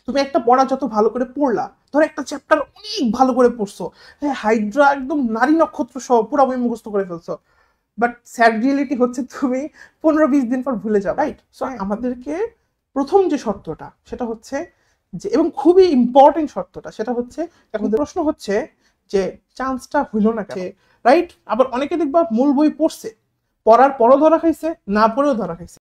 তুমি একটা পড়া যত ভালো করে পড়লা, ধরো একটা চ্যাপ্টার অনেক ভালো করে পড়ছো, হ্যাঁ হাইড্রা একদম নারী নক্ষত্র সহ পুরো বই মুখস্থ করে ফেলছো, বাট স্যাড রিয়েলিটি হচ্ছে তুমি 15-20 দিন পর ভুলে যাও, রাইট? সো আমাদেরকে প্রথম যে শর্তটা সেটা হচ্ছে যে, এবং খুবই ইম্পর্টেন্ট শর্তটা সেটা হচ্ছে, এখন প্রশ্ন হচ্ছে যে চান্সটা হইল না কেন, রাইট? আবার অনেকে দেখবা মূল বই পড়ছে, পড়ার পরও ধরা খাইছে, না পড়েও ধরা খাইছে।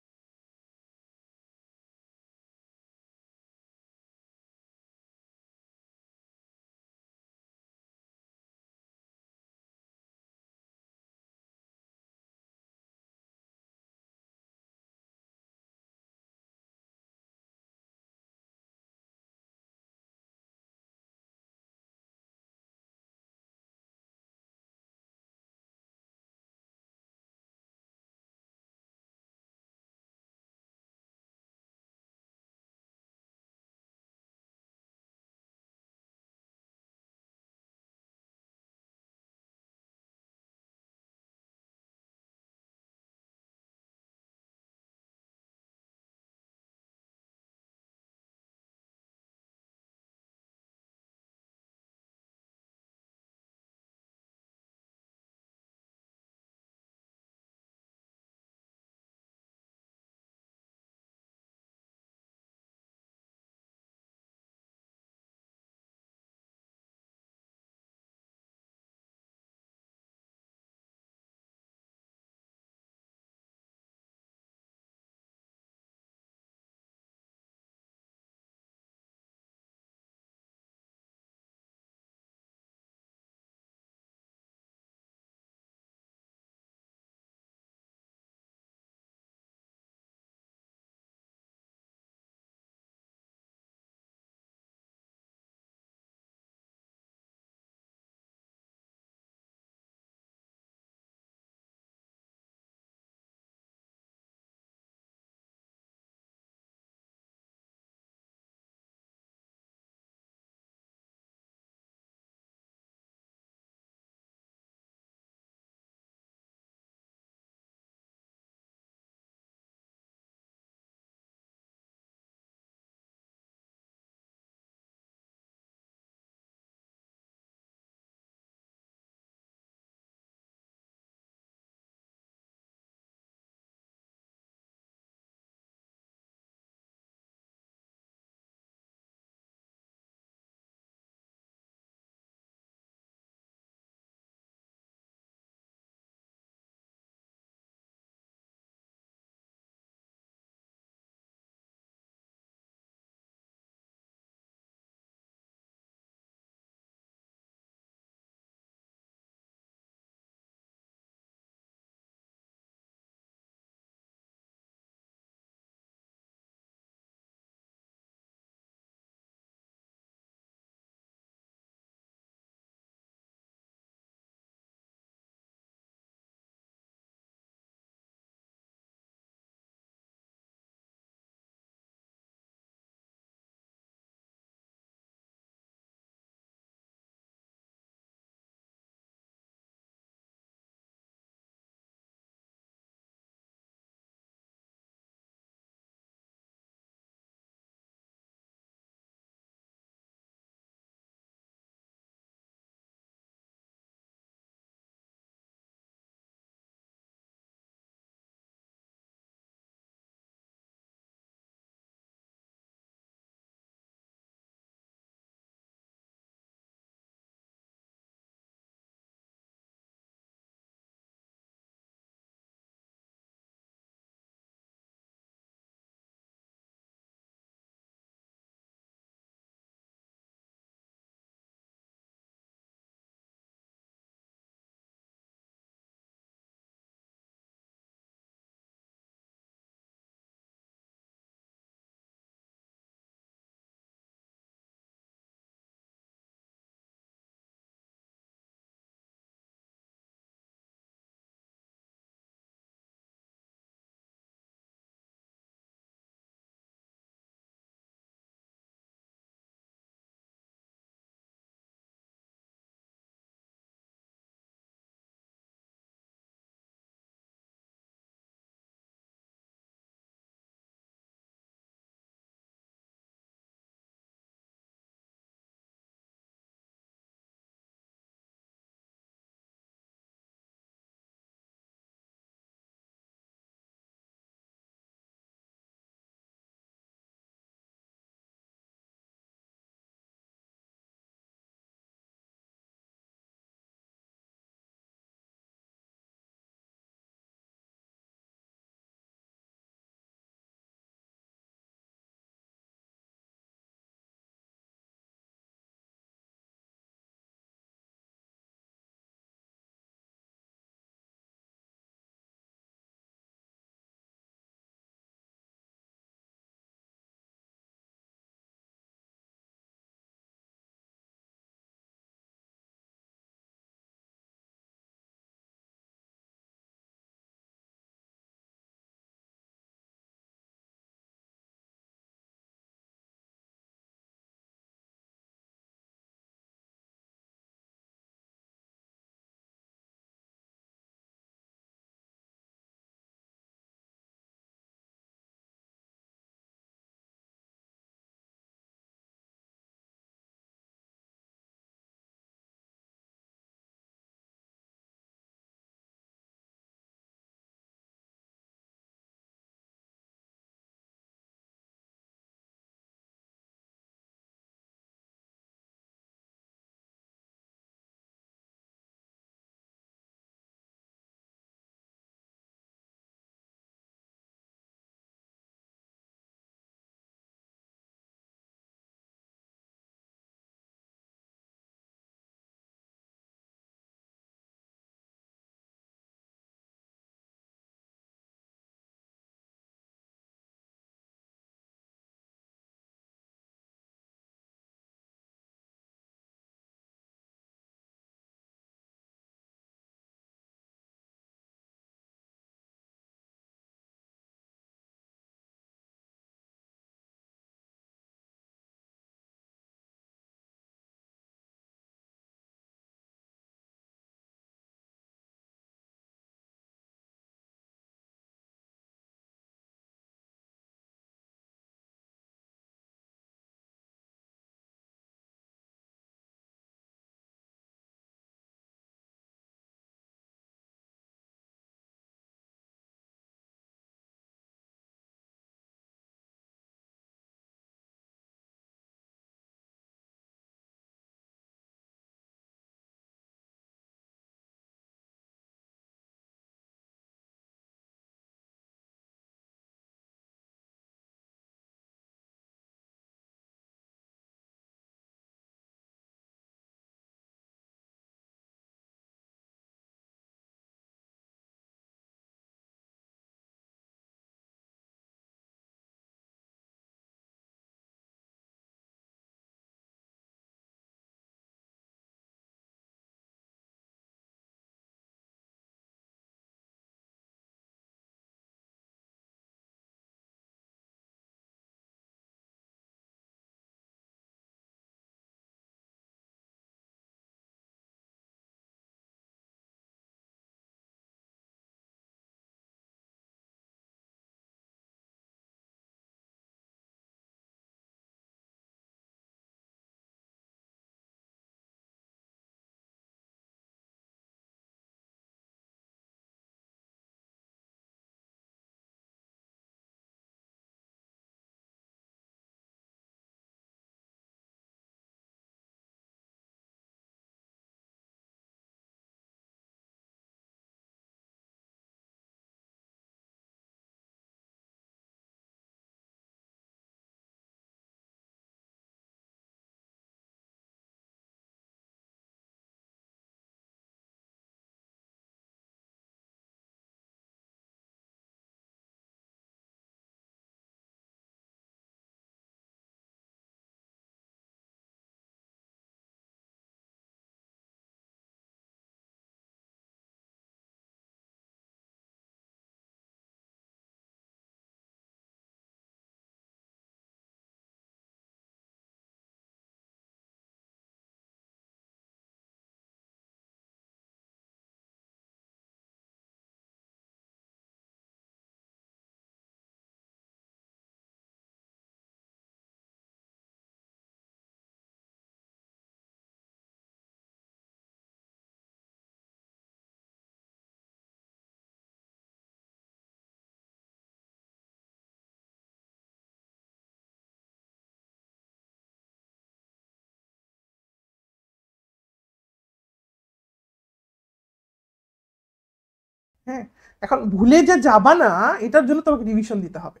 হ্যাঁ, এখন ভুলে যে যাবা না এটার জন্য তোমাকে রিভিশন দিতে হবে।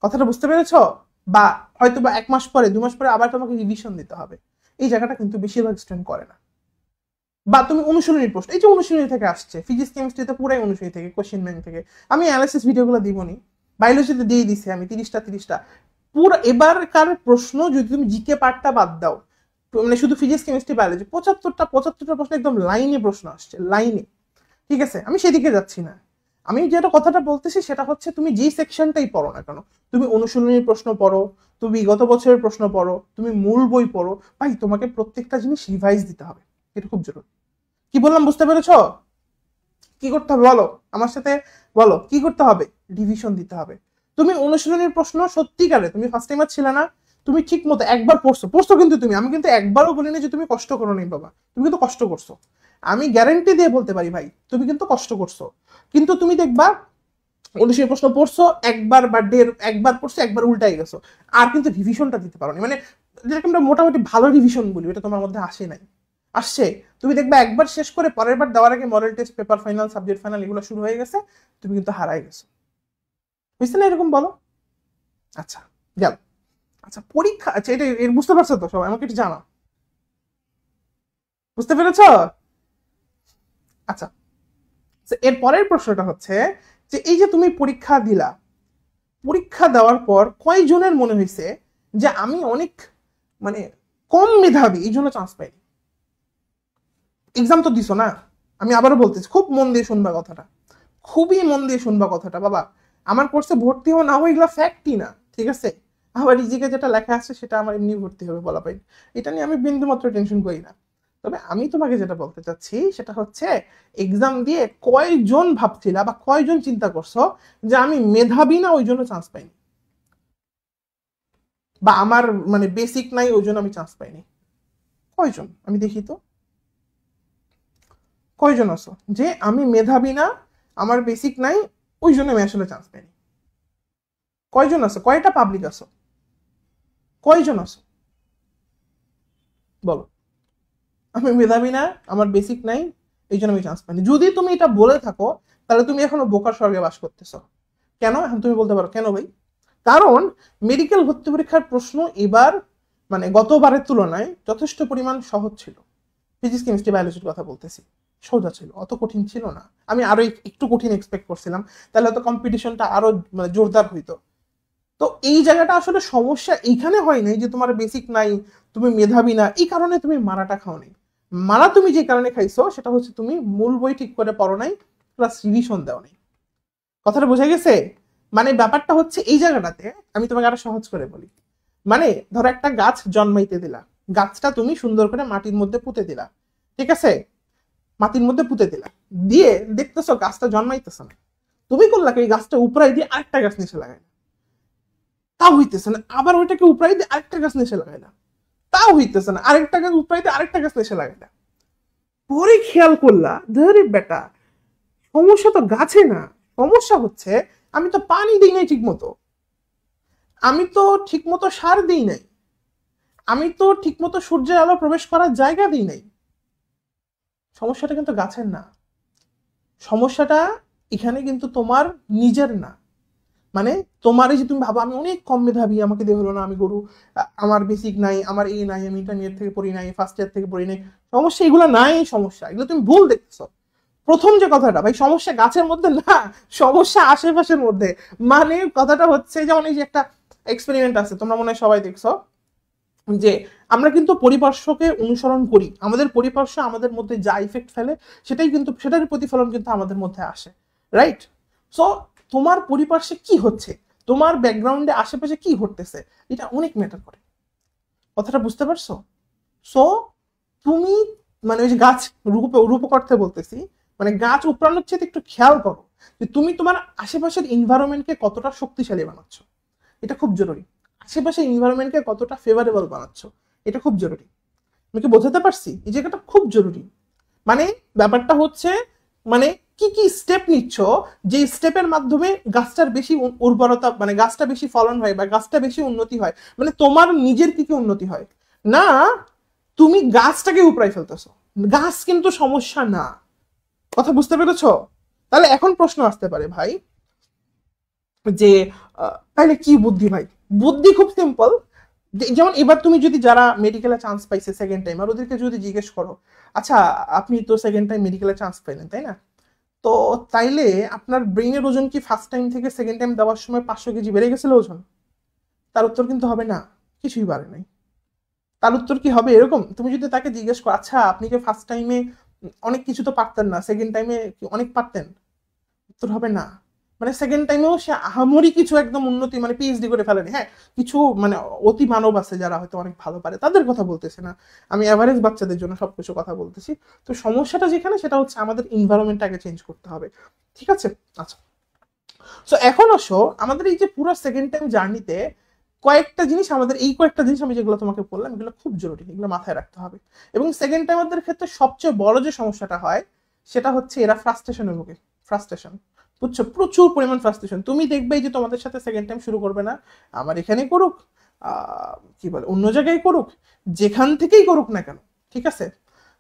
কথাটা বুঝতে পেরেছ? বা হয়তো বা 1 মাস পরে 2 মাস পরে আবার তোমাকে রিভিশন দিতে হবে। এই জায়গাটা কিন্তু বেশিরভাগ স্টুডেন্ট করে না। বা তুমি অনুশীলনীর প্রশ্ন, এই যে অনুশীলনী থেকে আসছে, ফিজিক্স কেমিস্ট্রিতে পুরাই অনুশীলনী থেকে, কোশ্চেন ব্যাংক থেকে। আমি অ্যানালাইসিস ভিডিওগুলো দিবনি, বায়োলজিতে দিয়ে দিছি আমি 30টা পুরো। এবারকার প্রশ্ন যদি তুমি জিকে পার্টটা বাদ দাও, মানে শুধু ফিজিক্স কেমিস্ট্রি বায়োলজি, 75টা প্রশ্ন একদম লাইনে প্রশ্ন আসছে, লাইনে। ঠিক আছে, আমি সেদিকে যাচ্ছি না। আমি যেটা কথাটা বলতেছি সেটা হচ্ছে তুমি যেই সেকশনটাই পড়ো না কেন, তুমি অনুশীলনীর প্রশ্ন পড়ো, তুমি গত বছরের প্রশ্ন পড়ো, তুমি মূল বই পড়ো, ভাই তোমাকে প্রত্যেকটা জিনিস রিভাইজ দিতে হবে। এটা খুব জরুরি। কি বললাম বুঝতে পেরেছো? কি করতে হবে বলো আমার সাথে, বলো কি করতে হবে? রিভিশন দিতে হবে। তুমি অনুশীলনের প্রশ্ন সত্যিকারে, তুমি ফার্স্ট টাইমার ছিলে না, তুমি ঠিক মতো একবার পড়ছো কিন্তু তুমি, আমি কিন্তু একবারও বলিনি যে তুমি কষ্ট করো নি বাবা, তুমি কিন্তু কষ্ট করছো। আমি গ্যারান্টি দিয়ে বলতে পারি ভাই তুমি কিন্তু কষ্ট করছো। কিন্তু তুমি দেখবা অনুশীলনী প্রশ্ন পড়ছো একবার বা একবার পড়ছো, একবার উল্টাই গেছো, আর কিন্তু রিভিশনটা দিতে পারো নি। মানে যেটাকে আমরা মোটামুটি ভালো রিভিশন বলি, এটা তোমার মধ্যে আসে নাই। আসছে, তুমি দেখবা একবার শেষ করে পরের বার দেওয়ার আগে model test, paper final, subject final এগুলো শুরু হয়ে গেছে, তুমি কিন্তু হারাই গেছো। বুঝতে না এরকম বলো? আচ্ছা, গেল। আচ্ছা পরীক্ষা, আচ্ছা এটা বুঝতে পারছো তো সবাই? আমাকে একটু জানা, বুঝতে পেরেছ? আচ্ছা, এর পরের প্রশ্নটা হচ্ছে যে এই যে তুমি পরীক্ষা দিলা, পরীক্ষা দেওয়ার পর কয়জনের মনে হয়েছে যে আমি অনেক মানে কম মেধাবী এই জন্য চান্স পাইনি? এক্সাম তো দিছো না, আমি আবারও বলতেছি, খুব মন দিয়ে শুনবা কথাটা, খুবই মন দিয়ে শুনবা কথাটা বাবা। আমার কোর্সে ভর্তি হওয়া না হয়ে এগুলো ফ্যাক্টই না, ঠিক আছে? আমার ইজিকে যেটা লেখা আছে সেটা আমার এমনি ভর্তি হবে বলা পাই, এটা নিয়ে আমি বিন্দু মাত্র টেনশন করি না। তবে আমি তোমাকে যেটা বলতে চাচ্ছি সেটা হচ্ছে এক্সাম দিয়ে কয়জন ভাবছিলা বা কয়জন চিন্তা করছো যে আমি মেধাবী না ওই জন্য চান্স পাইনি, বা আমার মানে বেসিক নাই ওই জন্য আমি চান্স পাইনি? কয়জন আমি দেখি তো, কয়জন আছো যে আমি মেধাবী না, আমার বেসিক নাই ওই জন্য আমি আসলে চান্স পাইনি? কয়জন আছো? কয়টা পাবলিক আছো? কয়জন আছো বলো? আমি মেধাবী না, আমার বেসিক নাই, এই জন্য আমি চান্স পাইনি। যদি তুমি এটা বলে থাকো তাহলে তুমি এখনো বোকার স্বর্গে বাস করতেছো। কেন? এখন তুমি বলতে পারো কেন ভাই? কারণ মেডিকেল ভর্তি পরীক্ষার প্রশ্ন এবার মানে গতবারের তুলনায় যথেষ্ট পরিমাণ সহজ ছিল। ফিজিক্স কেমিস্ট্রি বায়োলজির কথা বলতেছি, সোজা ছিল, অত কঠিন ছিল না। আমি আরো একটু কঠিন এক্সপেক্ট করছিলাম, তাহলে হয়তো কম্পিটিশনটা আরো মানে জোরদার হইতো। তো এই জায়গাটা আসলে সমস্যা এইখানে হয় নাই যে তোমার বেসিক নাই, তুমি মেধাবী না, এই কারণে তুমি মারাটা খাও নাই। মারা তুমি যে কারণে খাইছো সেটা হচ্ছে তুমি মূল বই ঠিক করে পড়ো নাই, প্লাস রিভিশন দাও নাই। কথাটা বোঝা গেছে? মানে ব্যাপারটা হচ্ছে এই জায়গাটাতে, আমি তোমাকে আরো সহজ করে বলি। মানে ধরো একটা গাছ জন্মাইতে দিলা, গাছটা তুমি সুন্দর করে মাটির মধ্যে পুঁতে দিলা, ঠিক আছে? মাটির মধ্যে পুঁতে দিলা, দিয়ে দেখতেছো গাছটা জন্মাইতেছে না। তুমি করলা কি, গাছটা উপরাই দিয়ে আরেকটা গাছ নিচে লাগাইলা, তাও হইতেছে না। আবার ওইটাকে উপরাই দিয়ে আরেকটা গাছ নিচে লাগাইলা, তাও হইতেছে না। আরেকটা গাছ উপরাই দিয়ে আরেকটা গাছ নিচে লাগাইলা। পরে খেয়াল করলা, ধরে বেটা সমস্যা তো গাছে না, সমস্যা হচ্ছে আমি তো পানি দিই নাই ঠিক মতো, আমি তো ঠিক মতো সার দিই নাই, আমি তো ঠিক মতো সূর্যের আলো প্রবেশ করার জায়গা দিই নাই। সমস্যাটা কিন্তু গাছের না, সমস্যাটা এখানে কিন্তু তোমার নিজের না। মানে তোমার এই যে তুমি ভাবো আমি অনেক কম মেধাবী, আমাকে দিয়ে হলো না, আমি গরু, আমার বেসিক নাই, আমার এই নাই, আমি ইন্টারমিডিয়েট থেকে পড়ি নাই, ফার্স্ট ইয়ার থেকে পড়ি নাই, সমস্যা এগুলো নাই, সমস্যা এগুলো তুমি ভুল দেখতেছো। প্রথম যে কথাটা ভাই, সমস্যা গাছের মধ্যে না, সমস্যা আশেপাশের মধ্যে। মানে কথাটা হচ্ছে যেমন এই যে একটা এক্সপেরিমেন্ট আছে, তোমরা মনে হয় সবাই দেখছো, যে আমরা কিন্তু পরিপার্শ্বকে অনুসরণ করি, আমাদের পরিপার্শ্ব আমাদের মধ্যে যা ইফেক্ট ফেলে সেটাই কিন্তু, সেটার প্রতিফলন কিন্তু আমাদের মধ্যে আসে, রাইট? সো তোমার পরিপার্শ্বে কি হচ্ছে, তোমার ব্যাকগ্রাউন্ডে আশেপাশে কি ঘটতেছে, এটা অনেক ম্যাটার করে। কথাটা বুঝতে পারছো? সো তুমি মানে ওই যে গাছ রূপকর্থে বলতেছি, মানে গাছ উপড়ানোর চেয়ে একটু খেয়াল করো যে তুমি তোমার আশেপাশের এনভায়রনমেন্টকে কতটা শক্তিশালী বানাচ্ছ, এটা খুব জরুরি। আশেপাশের এনভায়রনমেন্টকে কতটা ফেভারেবল বানাচ্ছ, এটা খুব জরুরি। আমি কি বোঝাতে পারছি? এই জায়গাটা খুব জরুরি। মানে ব্যাপারটা হচ্ছে মানে কি কি স্টেপ নিচ্ছ, যে স্টেপের মাধ্যমে গাছটার বেশি উর্বরতা, মানে গাছটা বেশি ফলন হয় বা গাছটা বেশি উন্নতি হয়, মানে তোমার নিজের কি কি উন্নতি হয় না, তুমি গাছটাকে উপড়াই ফেলতেছো। গাছ কিন্তু সমস্যা না, কথা বুঝতে পেরেছো? তাহলে এখন প্রশ্ন আসতে পারে ভাই যে তাহলে কি বুদ্ধি ভাই? বুদ্ধি খুব সিম্পল। যেমন এবার তুমি যদি যারা মেডিকেলে চান্স পাইছে সেকেন্ড টাইম, আর ওদেরকে যদি জিজ্ঞেস করো, আচ্ছা আপনি তো সেকেন্ড টাইম মেডিকেলে চান্স পাইলেন তাই না, তো তাইলে আপনার ব্রেইনের ওজন কি ফার্স্ট টাইম থেকে সেকেন্ড টাইম দেওয়ার সময় 500 কেজি বেড়ে গেছিল ওজন? তার উত্তর কিন্তু হবে না, কিছুই বাড়ে নাই। তার উত্তর কি হবে এরকম? তুমি যদি তাকে জিজ্ঞেস করো, আচ্ছা আপনি যে ফার্স্ট টাইমে অনেক কিছু তো পারতেন না, সেকেন্ড টাইমে অনেক পারতেন? উত্তর হবে না। মানে সেকেন্ড টাইমেও সে আহামরি কিছু একদম উন্নতি মানে পিএইচডি করে ফেলেনি। হ্যাঁ, কিছু মানে অতি মানব আছে যারা হয়তো অনেক ভালো পারে, তাদের কথা বলতেছে না আমি, এভারেজ বাচ্চাদের জন্য সবকিছু কথা বলতেছি। তো সমস্যাটা যেখানে সেটা হচ্ছে আমাদের এনভায়রনমেন্টটাকে চেঞ্জ করতে হবে, ঠিক আছে? আচ্ছা, সো এখন আসো আমাদের এই যে পুরো সেকেন্ড টাইম জার্নিতে কয়েকটা জিনিস, আমাদের এই কয়েকটা জিনিস আমি যেগুলো তোমাকে বললাম এগুলো খুব জরুরি, এগুলো মাথায় রাখতে হবে। এবং সেকেন্ড টাইমারদের ক্ষেত্রে সবচেয়ে বড় যে সমস্যাটা হয় সেটা হচ্ছে এরা ফ্রাস্ট্রেশনে ভোগে। ফ্রাস্ট্রেশন, বুঝছো? প্রচুর পরিমাণ ফ্রাস্ট্রেশন। তুমি দেখবে যে তোমাদের সাথে সেকেন্ড টাইম শুরু করবে না, আমার এখানে করুক, কি বলে অন্য জায়গায় করুক, যেখান থেকেই করুক না কেন, ঠিক আছে,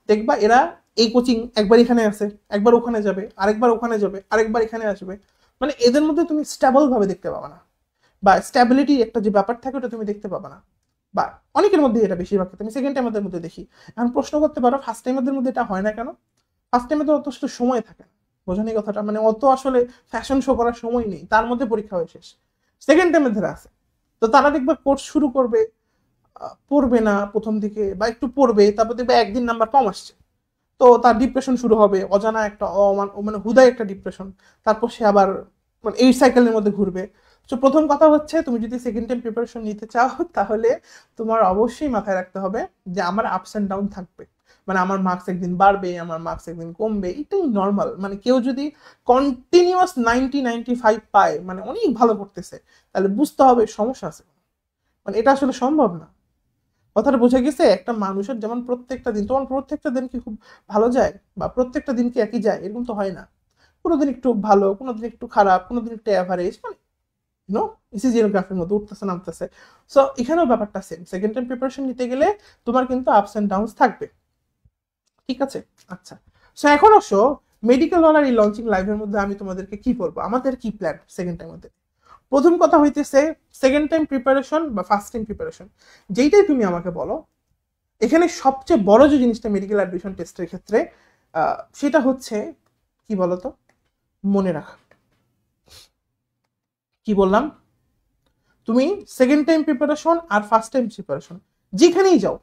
দেখবা এরা এই কোচিং একবার এখানে আসে, একবার ওখানে যাবে, আরেকবার ওখানে যাবে, আরেকবার এখানে আসবে। মানে এদের মধ্যে তুমি স্টেবল ভাবে দেখতে পাবা না, বা স্ট্যাবিলিটি একটা যে ব্যাপার থাকে ওটা তুমি দেখতে পাবা না। বা অনেকের মধ্যে এটা বেশিরভাগ ক্ষেত্রে আমি সেকেন্ড টাইমারদের মধ্যে দেখি। এখন প্রশ্ন করতে পারো ফার্স্ট টাইমারদের মধ্যে এটা হয় না কেন? ফার্স্ট টাইমে তো অত সময় থাকে না, বোঝেন এই কথাটা? মানে অত আসলে ফ্যাশন শো করার সময় নেই, তার মধ্যে পরীক্ষা হয়ে শেষ। সেকেন্ড টাইমে ধরে আছে, তো তারা দেখবে কোর্স শুরু করবে, পড়বে না প্রথম দিকে, বা একটু পড়বে, তারপর দেখবে একদিন নাম্বার কম আসছে, তো তার ডিপ্রেশন শুরু হবে, অজানা একটা মানে হুদায় একটা ডিপ্রেশন। তারপর সে আবার মানে এই সাইকেলের মধ্যে ঘুরবে। তো প্রথম কথা হচ্ছে তুমি যদি সেকেন্ড টাইম প্রিপারেশন নিতে চাও তাহলে তোমার অবশ্যই মাথায় রাখতে হবে যে আমার আপস অ্যান্ড ডাউন থাকবে। মানে আমার মার্কস একদিন বাড়বে, আমার মার্কস একদিন কমবে, এটাই নর্মাল। মানে কেউ যদি কন্টিনিউয়াস 90-95 পায়, মানে অনেক ভালো করতেছে, তাহলে বুঝতে হবে সমস্যা আছে। মানে এটা আসলে সম্ভব না। কথাটা বোঝা গেছে? একটা মানুষের যেমন প্রত্যেকটা দিন, তোমার প্রত্যেকটা দিন কি খুব ভালো যায়, বা প্রত্যেকটা দিন কি একই যায়? এরকম তো হয় না। কোনোদিন একটু ভালো, কোনোদিন একটু খারাপ, কোনোদিন একটু অ্যাভারেজ, মানে নো ইসিজিওগ্রাফির মধ্যে উঠতেছে নামতেছে। সো এখানেও ব্যাপারটা সেম, সেকেন্ড টাইম প্রিপারেশন নিতে গেলে তোমার কিন্তু আপস অ্যান্ড ডাউনস থাকবে, ঠিক আছে? আচ্ছা, সো এখন অবশ্য মেডিকেল ওয়ালার এই লঞ্চিং লাইভের মধ্যে আমি তোমাদেরকে কি বলবো, আমাদের কি প্ল্যান সেকেন্ড টাইম মধ্যে। প্রথম কথা হইতেছে সেকেন্ড টাইম প্রিপারেশন বা ফার্স্ট টাইম প্রিপারেশন যেইটাই তুমি আমাকে বলো, এখানে সবচেয়ে বড় যে জিনিসটা মেডিকেল অ্যাডমিশন টেস্টের ক্ষেত্রে সেটা হচ্ছে কি বলতো, মনে রাখা। কি বললাম? তুমি সেকেন্ড টাইম প্রিপারেশন আর ফার্স্ট টাইম প্রিপারেশন যেখানেই যাও,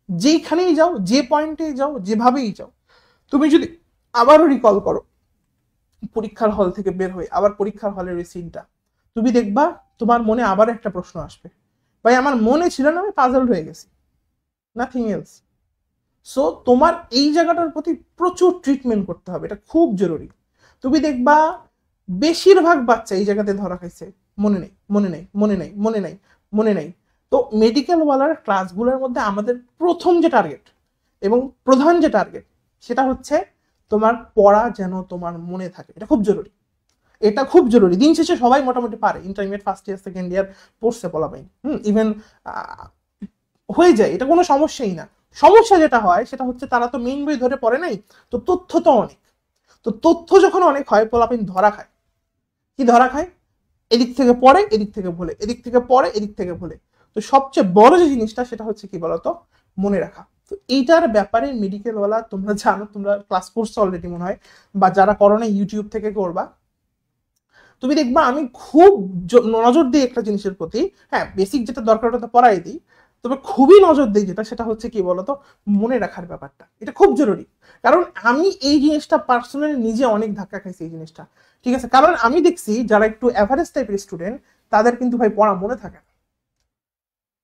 যেখানেই যাও, যে পয়েন্টে যাও, যেভাবেই যাও, তুমি যদি আবারও রিকল করো পরীক্ষার হল থেকে বের হয়ে আবার পরীক্ষার হলের ওই সিনটা, তুমি দেখবা তোমার মনে আবার একটা প্রশ্ন আসবে, ভাই আমার মনে ছিল না, আমি পাজল হয়ে গেছি, নাথিং এলস। সো তোমার এই জায়গাটার প্রতি প্রচুর ট্রিটমেন্ট করতে হবে, এটা খুব জরুরি। তুমি দেখবা বেশিরভাগ বাচ্চা এই জায়গাতে ধরা খাইছে, মনে নেই, মনে নেই, মনে নেই, মনে নেই, মনে নেই। তো মেডিকেল ওয়ালার ক্লাসগুলোর মধ্যে আমাদের প্রথম যে টার্গেট এবং প্রধান যে টার্গেট সেটা হচ্ছে তোমার পড়া যেন তোমার মনে থাকে, এটা খুব জরুরি। এটা খুব জরুরি। দিন শেষে সবাই মোটামুটি পারে, intermediate first year second year পড়ছে বলা পাই, ইভেন হয়ে যায়, এটা কোনো সমস্যাই না। সমস্যা যেটা হয় সেটা হচ্ছে তারা তো মেইন বই ধরে পড়ে নাই, তো তথ্য তো অনেক, তো তথ্য যখন অনেক হয় পোলাপাইন ধরা খায়। কি ধরা খায়? এদিক থেকে পড়ে, এদিক থেকে ভুলে, এদিক থেকে পড়ে, এদিক থেকে ভুলে। তো সবচেয়ে বড় যে জিনিসটা সেটা হচ্ছে কি বলতো, মনে রাখা। তো এইটার ব্যাপারে মেডিকেল ওয়ালা তোমরা জানো, তোমরা ক্লাস করছো অলরেডি মনে হয়, বা যারা করো না ইউটিউব থেকে করবা, তুমি দেখবা আমি খুব নজর দিই একটা জিনিসের প্রতি। হ্যাঁ, বেসিক যেটা দরকার ওটা তো পড়াই দিই, তবে খুবই নজর দিই যেটা সেটা হচ্ছে কি বলতো, মনে রাখার ব্যাপারটা, এটা খুব জরুরি। কারণ আমি এই জিনিসটা পার্সোনালি নিজে অনেক ধাক্কা খাইছি এই জিনিসটা, ঠিক আছে? কারণ আমি দেখছি যারা একটু অ্যাভারেজ টাইপের স্টুডেন্ট তাদের কিন্তু ভাই পড়া মনে থাকে না,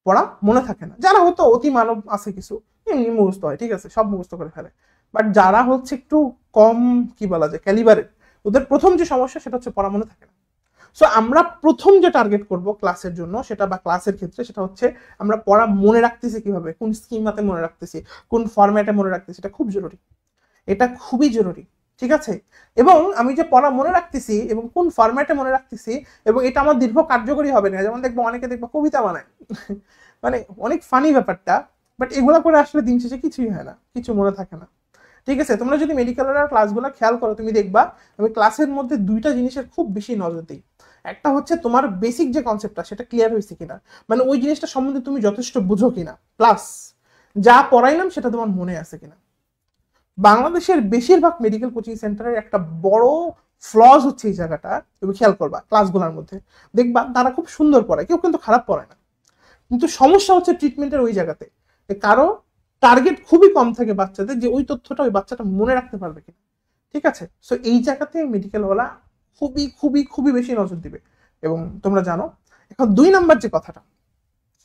পড়া মনে থাকে না। যারা হয়তো অতি মানব আছে কিছু, এমনি মুখস্থ হয়, ঠিক আছে, সব মুখস্থ করে ফেলে। বাট যারা হচ্ছে একটু কম কি বলা যায় ক্যালিবারের, ওদের প্রথম যে সমস্যা সেটা হচ্ছে পড়া মনে থাকে না। সো আমরা প্রথম যে টার্গেট করব ক্লাসের জন্য সেটা, বা ক্লাসের ক্ষেত্রে সেটা হচ্ছে আমরা পড়া মনে রাখতেছি কিভাবে, কোন স্কিমাতে মনে রাখতেছি, কোন ফরম্যাটে মনে রাখতেছি, এটা খুব জরুরি, এটা খুবই জরুরি, ঠিক আছে? এবং আমি যে পড়া মনে রাখতেছি এবং কোন ফরম্যাটে মনে রাখতেছি, এবং এটা আমার দীর্ঘ কার্যকরী হবে না। যেমন দেখবো অনেকে দেখবো কবিতা বানায় মানে অনেক ফানি ব্যাপারটা, বাট এগুলো করে আসলে দিন শেষে কিছুই হয় না, কিছু মনে থাকে না। ঠিক আছে? তোমরা যদি মেডিকেলের ক্লাসগুলো খেয়াল করো তুমি দেখবা আমি ক্লাসের মধ্যে দুইটা জিনিসের খুব বেশি নজর দিই। একটা হচ্ছে তোমার বেসিক যে কনসেপ্টটা সেটা ক্লিয়ার হয়েছে কিনা, মানে ওই জিনিসটা সম্বন্ধে তুমি যথেষ্ট বুঝো কিনা, প্লাস যা পড়াইলাম সেটা তোমার মনে আছে কিনা। বাংলাদেশের বেশিরভাগ মেডিকেল কোচিং সেন্টারের একটা বড় ফ্লজ হচ্ছে এই জায়গাটা। তুমি খেয়াল করবা ক্লাসগুলোর মধ্যে দেখবা তারা খুব সুন্দর পড়ায়, কেউ কিন্তু খারাপ পড়ায় না, কিন্তু সমস্যা হচ্ছে ট্রিটমেন্টের ওই জায়গাতে। কারো টার্গেট খুবই কম থাকে বাচ্চাদের, যে ওই তথ্যটা ওই বাচ্চাটা মনে রাখতে পারবে কিনা। ঠিক আছে, সো এই জায়গাতে মেডিকেলওয়ালা খুবই খুবই খুবই বেশি নজর দিবে। এবং তোমরা জানো এখন 2 নাম্বার যে কথাটা,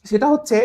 সেটা হচ্ছে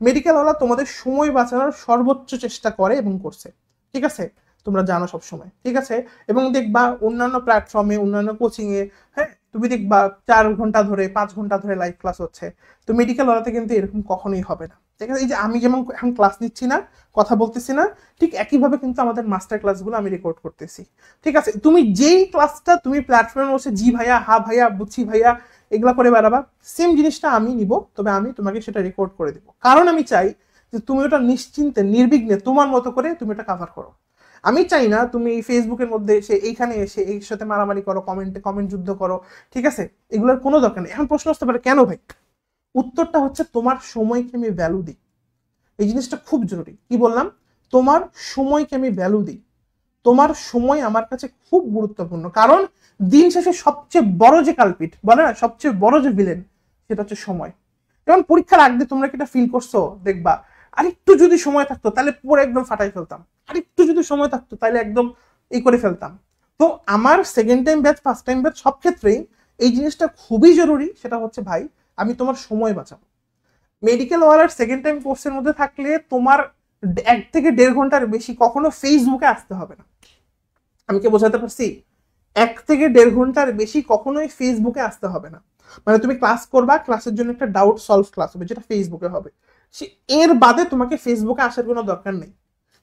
মেডিকেলওয়ালা তোমাদের সময় বাঁচানোর সর্বোচ্চ চেষ্টা করে এবং করছে। ঠিক আছে, তোমরা জানো সব সময়। ঠিক আছে, এবং দেখবা অন্যান্য প্ল্যাটফর্মে অন্যান্য কোচিং এ, হ্যাঁ তুমি দেখবা 4 ঘন্টা ধরে 5 ঘন্টা ধরে লাইভ ক্লাস হচ্ছে। তো মেডিকেলওয়ালাতে কিন্তু এরকম কখনোই হবে না। ঠিক আছে, এই যে আমি যেমন এখন ক্লাস নিচ্ছি না, কথা বলতেছি না, ঠিক একইভাবে কিন্তু আমাদের মাস্টার ক্লাসগুলো আমি রেকর্ড করতেছি। ঠিক আছে, তুমি যেই ক্লাসটা তুমি প্ল্যাটফর্মে বসে জি ভাইয়া, হা ভাইয়া, বুঝছি ভাইয়া এগুলা করে বেড়াবা, সেম জিনিসটা আমি নিব, তবে আমি তোমাকে সেটা রেকর্ড করে দিব। কারণ আমি চাই যে তুমি ওটা নিশ্চিন্তে নির্বিঘ্নে তোমার মতো করে তুমি ওটা কাভার করো। আমি চাই না তুমি ফেসবুকের মধ্যে এসে এইখানে এসে এই সাথে মারামারি করো, কমেন্ট যুদ্ধ করো। ঠিক আছে, এগুলোর কোনো দরকার নেই। এখন প্রশ্ন আসতে পারে কেন ভাই? উত্তরটা হচ্ছে তোমার সময়কে আমি ভ্যালু দিই। এই জিনিসটা খুব জরুরি। কি বললাম? তোমার সময়কে আমি ভ্যালু দিই। তোমার সময় আমার কাছে খুব গুরুত্বপূর্ণ, কারণ দিন শেষে সবচেয়ে বড় যে কালপিট বলে না, সবচেয়ে বড় যে ভিলেন, সেটা হচ্ছে সময়। যেমন পরীক্ষার আগে তোমরা কি এটা ফিল করছো? দেখবা আরেকটু যদি সময় থাকতো তাহলে পুরো একদম ফাটাই ফেলতাম, আরেকটু যদি সময় থাকতো তাহলে একদম এই করে ফেলতাম। তো আমার second time batch, first time batch, সব ক্ষেত্রেই এই জিনিসটা খুবই জরুরি। সেটা হচ্ছে ভাই আমি তোমার সময় বাঁচাবো। মেডিকেল ওয়ালার সেকেন্ড টাইম কোর্সের মধ্যে থাকলে তোমার 1 থেকে 1.5 ঘন্টার বেশি কখনো ফেসবুকে আসতে হবে না। আমি কি বোঝাতে পারছি? 1 থেকে 1.5 ঘন্টার বেশি কখনোই ফেসবুকে আসতে হবে না। মানে তুমি ক্লাস করবা, ক্লাসের জন্য একটা ডাউট সলভ ক্লাস হবে যেটা ফেসবুকে হবে, এর বাদে তোমাকে ফেসবুকে আসার কোনো দরকার নেই।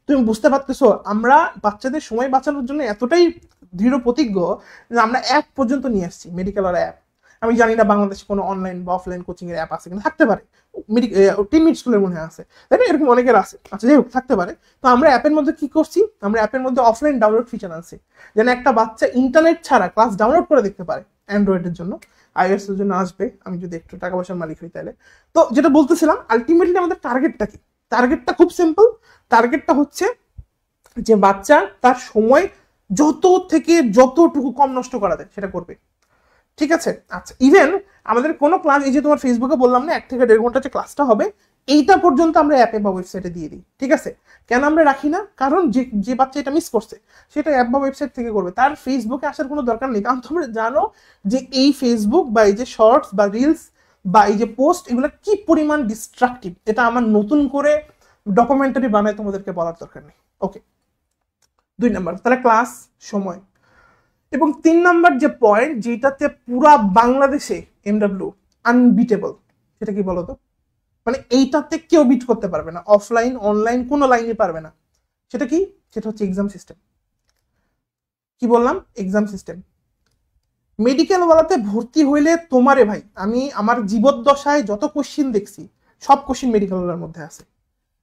তুমি বুঝতে পারতেছো আমরা বাচ্চাদের সময় বাঁচানোর জন্য এতটাই দৃঢ় প্রতিজ্ঞ যে আমরা অ্যাপ পর্যন্ত নিয়ে আসছি, মেডিকেল ওয়ালা অ্যাপ। আমি জানি না বাংলাদেশে কোনো অনলাইন বা অফলাইন কোচিং এর অ্যাপ আছে কিনা, থাকতে পারে, টিমমিট স্কুলের মনে হয় আছে, তাই না? এরকম অনেকের আছে, আচ্ছা যাই হোক থাকতে পারে। তো আমরা অ্যাপের মধ্যে কি করছি? আমরা অ্যাপের মধ্যে অফলাইন ডাউনলোড ফিচার আনছি, যেন একটা বাচ্চা ইন্টারনেট ছাড়া ক্লাস ডাউনলোড করে দেখতে পারে। অ্যান্ড্রয়েডের জন্য, আইওএস এর জন্য আসবে, আমি যদি একটু টাকা পয়সার মালিক হই তাহলে। তো যেটা বলতেছিলাম, আলটিমেটলি আমাদের টার্গেটটা কি? টার্গেটটা খুব সিম্পল। টার্গেটটা হচ্ছে যে বাচ্চা তার সময় যত থেকে যতটুকু কম নষ্ট করা যায় সেটা করবে। ঠিক আছে, আচ্ছা ইভেন আমাদের কোনো ক্লাস, এই যে তোমার ফেসবুকে বললাম না 1 থেকে 1.5 ঘন্টা যে ক্লাসটা হবে, এইটা পর্যন্ত আমরা অ্যাপে বা ওয়েবসাইটে দিয়ে দিই। ঠিক আছে, কেন আমরা রাখি না? কারণ যে যে বাচ্চা এটা মিস করছে সেটা অ্যাপ বা ওয়েবসাইট থেকে করবে, তার ফেসবুকে আসার কোনো দরকার নেই। কারণ তোমরা জানো যে এই ফেসবুক বা এই যে শর্টস বা রিলস বা এই যে পোস্ট, এগুলো কি পরিমাণ ডিস্ট্রাকটিভ, এটা আমার নতুন করে ডকুমেন্টারি বানায় তোমাদেরকে বলার দরকার নেই। ওকে, 2 নাম্বার তাহলে ক্লাস, সময়। এবং 3 নাম্বার যে পয়েন্ট, যেটাতে পুরা বাংলাদেশে এমডব্লিউ আনবিটেবল, সেটা কি বলতো? মানে এইটাতে কেউ বিট করতে পারবে না, অফলাইন অনলাইন কোনো লাইনে পারবে না। সেটা কি? সেটা হচ্ছে এক্সাম সিস্টেম। কি বললাম? Exam system. মেডিকেল ওয়ালাতে ভর্তি হইলে তোমারে ভাই, আমি আমার জীবদ্দশায় যত কোশ্চিন দেখছি সব কোশ্চিন মেডিকেল ওয়ালার মধ্যে আছে।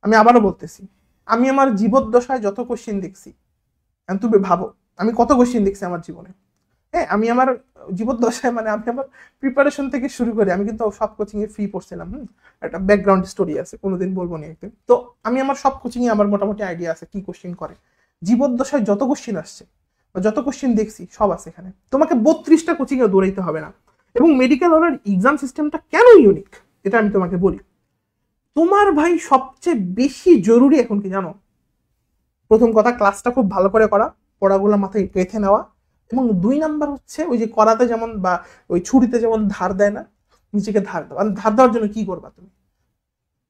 আমি আবারও বলতেছি, আমি আমার জীবদ্দশায় যত কোশ্চিন দেখছি, তুমি ভাবো আমি কত কোশ্চিন দেখছি আমার জীবনে। হ্যাঁ, আমি আমার জীবদ্দশায় মানে আমি আমার প্রিপারেশন থেকে শুরু করে আমি কিন্তু সব কোচিং এ ফ্রি পড়ছিলাম। একটা ব্যাকগ্রাউন্ড স্টোরি আছে, কোনোদিন বলবো না একদিন। তো আমি আমার সব কোচিং এ আমার মোটামুটি আইডিয়া আছে কি কোশ্চিন করে। জীবদ্দশায় যত কোশ্চিন আসছে বা যত কোশ্চিন দেখছি সব আছে এখানে। তোমাকে 32টা কোচিং এ দৌড়াইতে হবে না। এবং মেডিকেল হলের এক্সাম সিস্টেমটা কেন ইউনিক এটা আমি তোমাকে বলি। তোমার ভাই সবচেয়ে বেশি জরুরি এখন কি জানো? প্রথম কথা, ক্লাসটা খুব ভালো করে করা, পড়াগুলো মাথায় গেঁথে নেওয়া। এবং 2 নাম্বার হচ্ছে ওই যে করাতে যেমন বা ওই ছুরিতে যেমন ধার দেয় না, নিজেকে ধার দাও। ধার দেওয়ার জন্য কি করবা তুমি?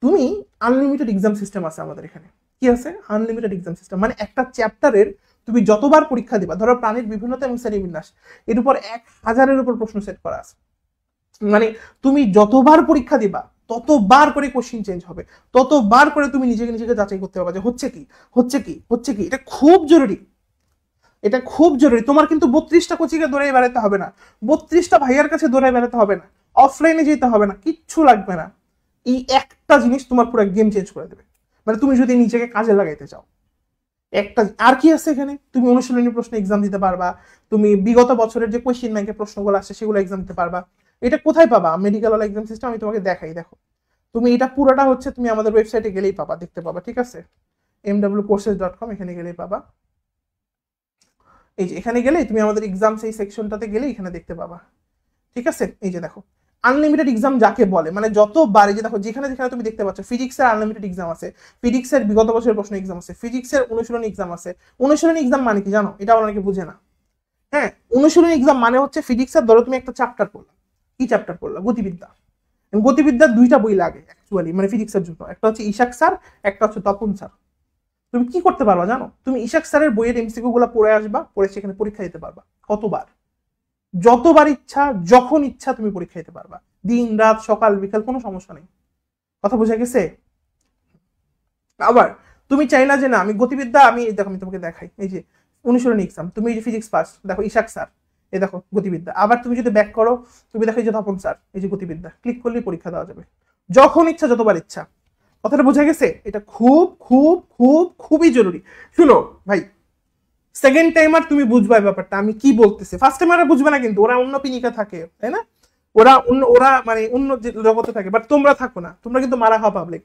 তুমি আনলিমিটেড এক্সাম সিস্টেম আছে আমাদের এখানে। কি আছে? Unlimited exam system. মানে একটা চ্যাপ্টারের তুমি যতবার পরীক্ষা দিবা, ধরো প্রাণীর বিভিন্নতা এবং শ্রেণীবিন্যাস, এর উপর 1000-এর উপর প্রশ্ন সেট করা আছে। মানে তুমি যতবার পরীক্ষা দিবা ততবার করে কোশ্চিন চেঞ্জ হবে, ততবার করে তুমি নিজেকে নিজেকে যাচাই করতে পারবে যে হচ্ছে কি হচ্ছে কি হচ্ছে কি। এটা খুব জরুরি, এটা খুব জরুরি। তোমার কিন্তু 32টা কোচিংয়ে দৌড়াই বেড়াতে হবে না, 32টা ভাইয়ার কাছে দৌড়াই বেড়াতে হবে না, অফলাইনে যেতে হবে না, কিচ্ছু লাগবে না। এই একটা জিনিস তোমার পুরো গেম চেঞ্জ করে দেবে, মানে তুমি যদি নিজেকে কাজে লাগাইতে চাও। একটা আর কি আছে এখানে, তুমি অনুশীলনী প্রশ্ন এক্সাম দিতে পারবা, তুমি বিগত বছরের যে কোয়েশ্চেন ব্যাংকের প্রশ্নগুলো আসছে সেগুলো এক্সাম দিতে পারবা। এটা কোথায় পাবা? মেডিকেল ওয়ালা এক্সাম সিস্টেম আমি তোমাকে দেখাই, দেখো তুমি এটা পুরোটা হচ্ছে তুমি আমাদের ওয়েবসাইটে গেলেই পাবা, দেখতে পাবা, ঠিক আছে, mwcourses.com, এখানে গেলেই পাবা। এই যে এখানে গেলে তুমি আমাদের এক্সাম সেই সেকশনটাতে গেলে এখানে দেখতে পাবা, ঠিক আছে। এই যে দেখো আনলিমিটেড এক্সাম যাকে বলে, মানে যতবার, এই যে দেখো যেখানে যেখানে তুমি দেখতে পাচ্ছ ফিজিক্সের আনলিমিটেড এক্সাম আছে, ফিজিক্সের বিগত বছরের প্রশ্ন এক্সাম আছে, ফিজিক্সের অনুশীলনী এক্সাম আছে। অনুশীলনী এক্সাম মানে কি জানো? এটা অনেকে বুঝে না। হ্যাঁ, অনুশীলনী এক্সাম মানে হচ্ছে ফিজিক্সের, ধরো তুমি একটা চ্যাপ্টার পড়লা, কি চ্যাপ্টার পড়লা? গতিবিদ্যা। গতিবিদ্যার দুইটা বই লাগে অ্যাকচুয়ালি, মানে ফিজিক্সের জন্য, একটা হচ্ছে ইশাক স্যার, একটা হচ্ছে তপন স্যার। তুমি কি করতে পারবা জানো? তুমি ইশাক স্যারের বইয়ের এমসিকিউ গুলো পড়ে আসবা, পড়ে সেখানে পরীক্ষা দিতে পারবা। কতবার? যতবার ইচ্ছা, যখন ইচ্ছা তুমি পরীক্ষা দিতে পারবা, দিন রাত সকাল বিকাল, কোনো সমস্যা নেই। কথা বোঝা গেছে? আবার তুমি চাইলা যে না আমি গতিবিদ্যা, আমি দেখো আমি তোমাকে দেখাই, এই যে অনুশীলনী এক্সাম, তুমি এই যে ফিজিক্স পাস, দেখো ইশাক স্যার, এই দেখো গতিবিদ্যা। আবার তুমি যদি ব্যাক করো, তুমি দেখো এই যে তপন স্যার, এই যে গতিবিদ্যা, ক্লিক করলেই পরীক্ষা দেওয়া যাবে, যখন ইচ্ছা যতবার ইচ্ছা। কথাটা বোঝা গেছে? এটা খুব খুব খুব খুবই জরুরি। শুনো ভাই, সেকেন্ড টাইমার তুমি বুঝবা ব্যাপারটা আমি কি বলতেছি, ফার্স্ট টাইমার বুঝবে না, কিন্তু ওরা অন্য পিনিকা থাকে, তাই না? ওরা মানে অন্য জগতে থাকে, বাট তোমরা থাকো না, তোমরা কিন্তু মারা খাওয়া পাবলিক,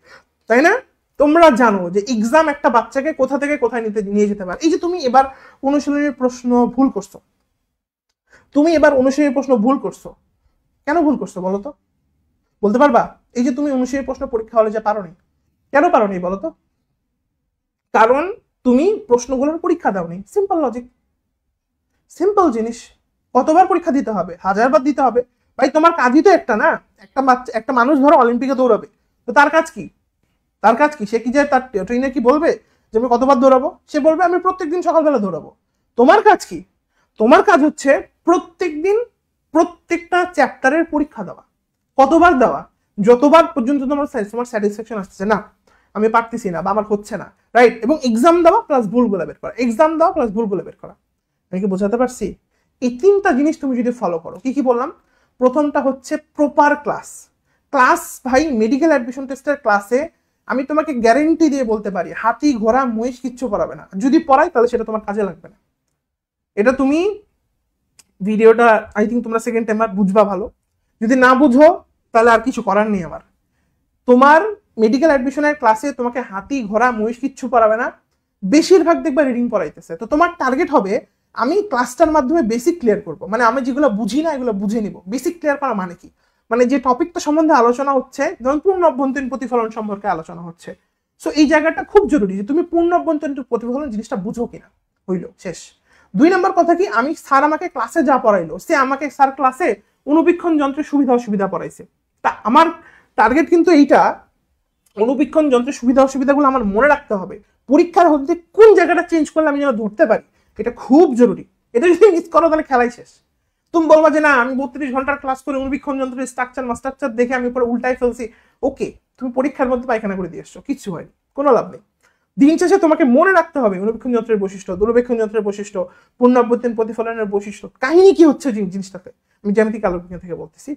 তাই না? তোমরা জানো যে এক্সাম একটা বাচ্চাকে কোথা থেকে কোথায় নিয়ে যেতে পারে। এই যে তুমি এবার অনুশীলনের প্রশ্ন ভুল করছো, তুমি এবার অনুশীলনের প্রশ্ন ভুল করছো, কেন ভুল করছো বলো তো? বলতে পারবা? এই যে তুমি অনুশীলনের প্রশ্ন পরীক্ষা হলে যে পারোনি, কেন পারোনি বলো তো? কারণ তুমি প্রশ্নগুলোর পরীক্ষা দাওনি। সিম্পল লজিক, সিম্পল জিনিস। কতবার পরীক্ষা দিতে হবে? 1000বার দিতে হবে। ভাই তোমার কাজই তো একটা না, একটা মানুষ ধরো অলিম্পিকে দৌড়াবে, তো তার কাজ কি? তার কাজ কি? সে কি যে তার ট্রেনার কি বলবে যে আমি কতবার দৌড়াবো? সে বলবে আমি প্রত্যেকদিন সকালবেলা দৌড়াবো। তোমার কাজ কি? তোমার কাজ হচ্ছে প্রত্যেকদিন প্রত্যেকটা চ্যাপ্টারের পরীক্ষা দেওয়া। কতবার দেওয়া? যতবার পর্যন্ত তোমার স্যাটিসফ্যাকশন আসছে না আমি পারতেছি না বা আমার হচ্ছে না, রাইট? এবং এক্সাম দেওয়া প্লাস ভুলগুলো বের করা, এক্সাম দেওয়া প্লাস ভুলগুলো বের করা। আমি কি বোঝাতে পারছি? এই তিনটা জিনিস তুমি যদি ফলো করো, কি কি বললাম? প্রথমটা হচ্ছে প্রপার ক্লাস। ক্লাস ভাই, মেডিকেল অ্যাডমিশন টেস্টের ক্লাসে আমি তোমাকে গ্যারেন্টি দিয়ে বলতে পারি হাতি ঘোড়া মহিষ কিচ্ছু পড়াবে না। যদি পড়াই তাহলে সেটা তোমার কাজে লাগবে না। এটা তুমি ভিডিওটা আই থিঙ্ক তোমরা সেকেন্ড টাইম আর বুঝবা ভালো, যদি না বুঝো তাহলে আর কিছু করার নেই আমার। তোমার মেডিকেল অ্যাডমিশনের ক্লাসে তোমাকে হাতি ঘোড়া মহিষ কিচ্ছু পড়াবে না, বেশিরভাগ দেখবা রিডিং পড়াইতেছে। তো তোমার টার্গেট হবে আমি ক্লাসটার মাধ্যমে বেসিক ক্লিয়ার করবো, মানে আমি যেগুলো বুঝি না এগুলো বুঝে নিব। বেসিক ক্লিয়ার করা মানে কি? মানে যে টপিকটা সম্বন্ধে আলোচনা হচ্ছে, যেমন পূর্ণ অভ্যন্তরীণ প্রতিফলন সম্পর্কে আলোচনা হচ্ছে, সো এই জায়গাটা খুব জরুরি যে তুমি পূর্ণ অভ্যন্তরীণ প্রতিফলন জিনিসটা বুঝো কিনা। হইলো শেষ। 2 নম্বর কথা কি, আমি স্যার আমাকে ক্লাসে যা পড়াইলো, সে আমাকে স্যার ক্লাসে অনুবীক্ষণ যন্ত্রের সুবিধা অসুবিধা পড়াইছে, তা আমার টার্গেট কিন্তু এইটা, অনুবীক্ষণ যন্ত্রের সুবিধা অসুবিধাগুলো আমার মনে রাখতে হবে। পরীক্ষার হতে কোন জায়গাটা চেঞ্জ করলে আমি যেন ধরতে পারি, এটা খুব জরুরি। এটা যদি মিস করো তাহলে খেলাই শেষ। তুমি বলবা যে না আমি 32 ঘন্টার ক্লাস করে অনুবীক্ষণ যন্ত্রের স্ট্রাকচার মাস্ট্রাকচার দেখে আমি পরে উল্টাই ফেলছি, ওকে, তুমি পরীক্ষার মধ্যে পায়খানা করে দিয়ে এসছো, কিচ্ছু হয়নি, কোনো লাভ নেই। দিন শেষে তোমাকে মনে রাখতে হবে অনুবীক্ষণ যন্ত্রের বৈশিষ্ট্য, দূরবীক্ষণ যন্ত্রের বৈশিষ্ট্য, পূর্ণ অভ্যন্তরীণ প্রতিফলনের বৈশিষ্ট্য, কাহিনী কি হচ্ছে জিনিসটাতে, আমি জ্যামিতিক আলোকবিজ্ঞান থেকে বলতেছি,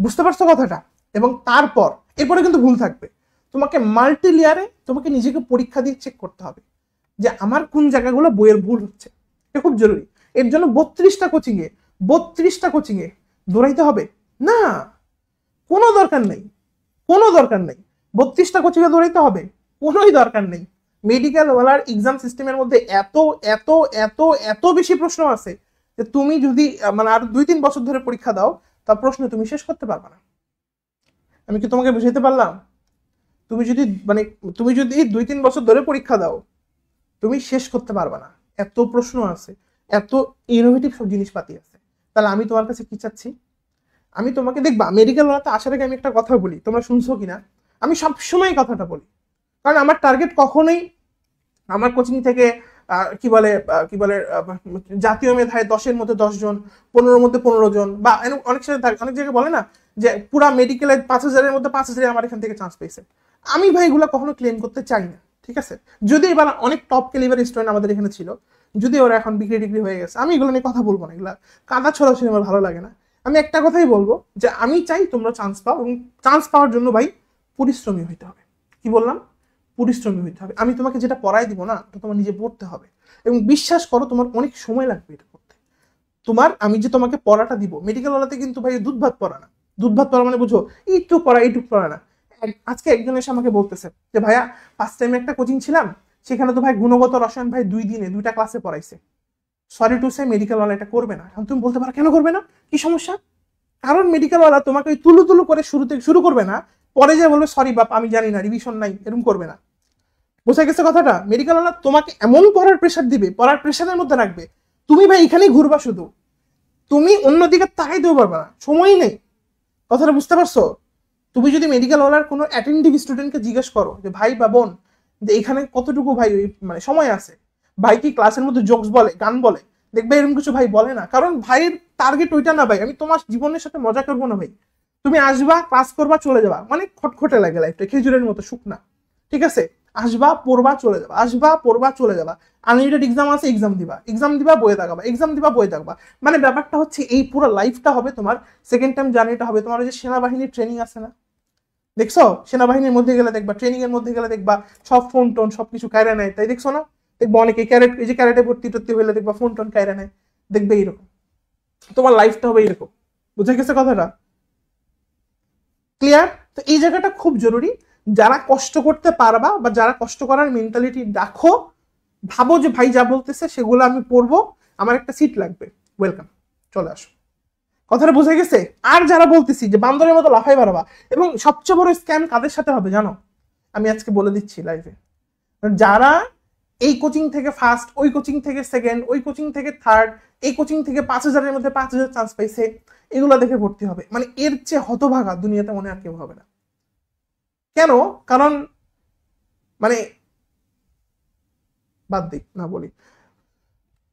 বুঝতে পারছো কথাটা? এবং তারপর এরপরে কিন্তু ভুল থাকবে, তোমাকে মাল্টি লেয়ারে তোমাকে নিজেকে পরীক্ষা দিয়ে চেক করতে হবে যে আমার কোন জায়গাগুলো বইয়ের ভুল হচ্ছে। এটা খুব জরুরি। এর জন্য 32টা কোচিংয়ে দৌড়াইতে হবে না, কোনো দরকার নেই, কোনো দরকার নেই। 32টা কোচিংয়ে দৌড়াইতে হবে, কোনোই দরকার নেই। মেডিকেল ওয়ালার এক্সাম সিস্টেমের মধ্যে এত এত এত এত বেশি প্রশ্ন আছে যে তুমি যদি মানে আর 2-3 বছর ধরে পরীক্ষা দাও, তার প্রশ্ন তুমি শেষ করতে পারবে না। আমি কি তোমাকে বুঝাইতে পারলাম? তুমি যদি 2-3 বছর ধরে পরীক্ষা দাও, তুমি শেষ করতে পারবে না। এত প্রশ্ন আছে, এত ইনোভেটিভ সব জিনিসপাতি আছে। তাহলে আমি তোমার কাছে কি চাচ্ছি, আমি তোমাকে দেখবা মেডিকেল ওয়ালাতে আসার আগে আমি একটা কথা বলি, তোমরা শুনছো কিনা, আমি সবসময় কথাটা বলি, কারণ আমার টার্গেট কখনোই আমার কোচিং থেকে কি বলে জাতীয় মেধায় 10-এর মধ্যে 10 জন, 15-এর মধ্যে 15 জন, বা অনেক জায়গায় বলে না যে পুরা মেডিকেলে 5000-এর মধ্যে 5000 আমার এখান থেকে চান্স পেয়েছে। আমি ভাই এগুলো কখনো ক্লেম করতে চাই না, ঠিক আছে? যদি এবার অনেক টপ ক্যালিবার স্টুডেন্ট আমাদের এখানে ছিল, যদি ওরা এখন ডিগ্রি হয়ে গেছে, আমি এগুলো নিয়ে কথা বলবো না, এগুলো কাদা ছড়াছড়ি আমার ভালো লাগে না। আমি একটা কথাই বলবো যে আমি চাই তোমরা চান্স পাও, এবং চান্স পাওয়ার জন্য ভাই পরিশ্রমী হইতে হবে। কি বললাম? পরিশ্রমী হইতে হবে। আমি তোমাকে যেটা পড়াই দিব না, তো তোমার নিজে পড়তে হবে, এবং বিশ্বাস করো তোমার অনেক সময় লাগবে এটা করতে। আমি যে তোমাকে পড়াটা দিব, মেডিকেল ওয়ালাতে কিন্তু ভাই দুধ ভাত পড়া না। দুধ ভাত পড়া মানে বুঝো এইটুক পড়া এইটুক পড়া না। আজকে একজন এসে আমাকে বলতেছে যে ভাইয়া ফার্স্ট টাইমে একটা কোচিং ছিলাম, সেখানে তো ভাই গুণগত রসায়ন ভাই 2 দিনে 2টা ক্লাসে পড়াইছে। সরি টু সে মেডিকেল ওয়ালা এটা করবে না। এখন তুমি বলতে পারো কেন করবে না, কি সমস্যা? কারণ মেডিকেল ওয়ালা তোমাকে ওই তুলু তুলু করে শুরু করবে না, পরে যে বলবে সরি বাপ আমি জানি না, রিভিশন নাই, এরকম করবে না। বোঝা গেছে কথাটা? মেডিকেল ওয়ালা তোমাকে এমন পড়ার প্রেশার দিবে, পড়ার প্রেশারের মধ্যে রাখবে, তুমি ভাই এখানেই ঘুরবা শুধু, তুমি অন্যদিকে তাকাইতেও পারবে না, সময়ই নেই। কথাটা বুঝতে পারছো? তুমি যদি মেডিকেল ওয়ালার কোনো অ্যাটেন্টিভ স্টুডেন্টকে জিজ্ঞেস করো যে ভাই বা বোন যে এখানে কতটুকু ভাই মানে সময় আছে, ভাই কি ক্লাসের মধ্যে জোকস বলে, গান বলে, দেখবে এরকম কিছু ভাই বলে না। কারণ ভাইয়ের টার্গেট ওইটা না, ভাই আমি তোমার জীবনের সাথে মজা করবো না ভাই। তুমি আসবা, ক্লাস করবা, চলে যাবা, মানে খটখটে লাগে লাইফটা, খেজুরের মতো শুকনা। ঠিক আছে? আসবা, পড়বা, চলে যাবা, আসবা, পড়বা, চলে যাবা। আনলিমিটেড এক্সাম আছে, এক্সাম দিবা, বইয়ে থাকবা, এক্সাম দিবা, বইয়ে থাকবা। মানে ব্যাপারটা হচ্ছে এই পুরো লাইফটা হবে তোমার, সেকেন্ড টাইম জার্নিটা হবে তোমার। ওই যে সেনাবাহিনীর ট্রেনিং আছে না, দেখছো? সেনাবাহিনীর মধ্যে গেলে দেখবা, ট্রেনিং এর মধ্যে গেলে দেখবা সব ফোন টোন সবকিছু কায়রা নেয়, তাই দেখছো না? দেখবো অনেকে ক্যারেট, এই যে ক্যারেটে ভর্তি টর্তি হইলে দেখবা ফোন টোন কায়রা নেয়, দেখবে এইরকম তোমার লাইফটা হবে এইরকম। বুঝে গেছে কথাটা? ক্লিয়ার? তো এই জায়গাটা খুব জরুরি। যারা কষ্ট করতে পারবা বা যারা কষ্ট করার মেন্টালিটি রাখো, ভাবো যে ভাই যা বলতেছে সেগুলো আমি পড়বো, আমার একটা সিট লাগবে, ওয়েলকাম, চলে আসো। কথাটা বুঝে গেছে? আর যারা বলতেছি যে বান্দরের মতো লাফাই বাড়াবা, এবং সবচেয়ে বড় স্ক্যাম কাদের সাথে হবে জানো? আমি আজকে বলে দিচ্ছি লাইভে। যারা এই কোচিং থেকে ফার্স্ট, ওই কোচিং থেকে সেকেন্ড, ওই কোচিং থেকে থার্ড, এই কোচিং থেকে 5,000-এর মধ্যে 5,000 চান্স পাইছে, এগুলো দেখে ভর্তি হবে, মানে এর চেয়ে হতভাগা দুনিয়াতে মনে আর কেউ হবে না। কেন? কারণ মানে বাদ দিই, না বলি।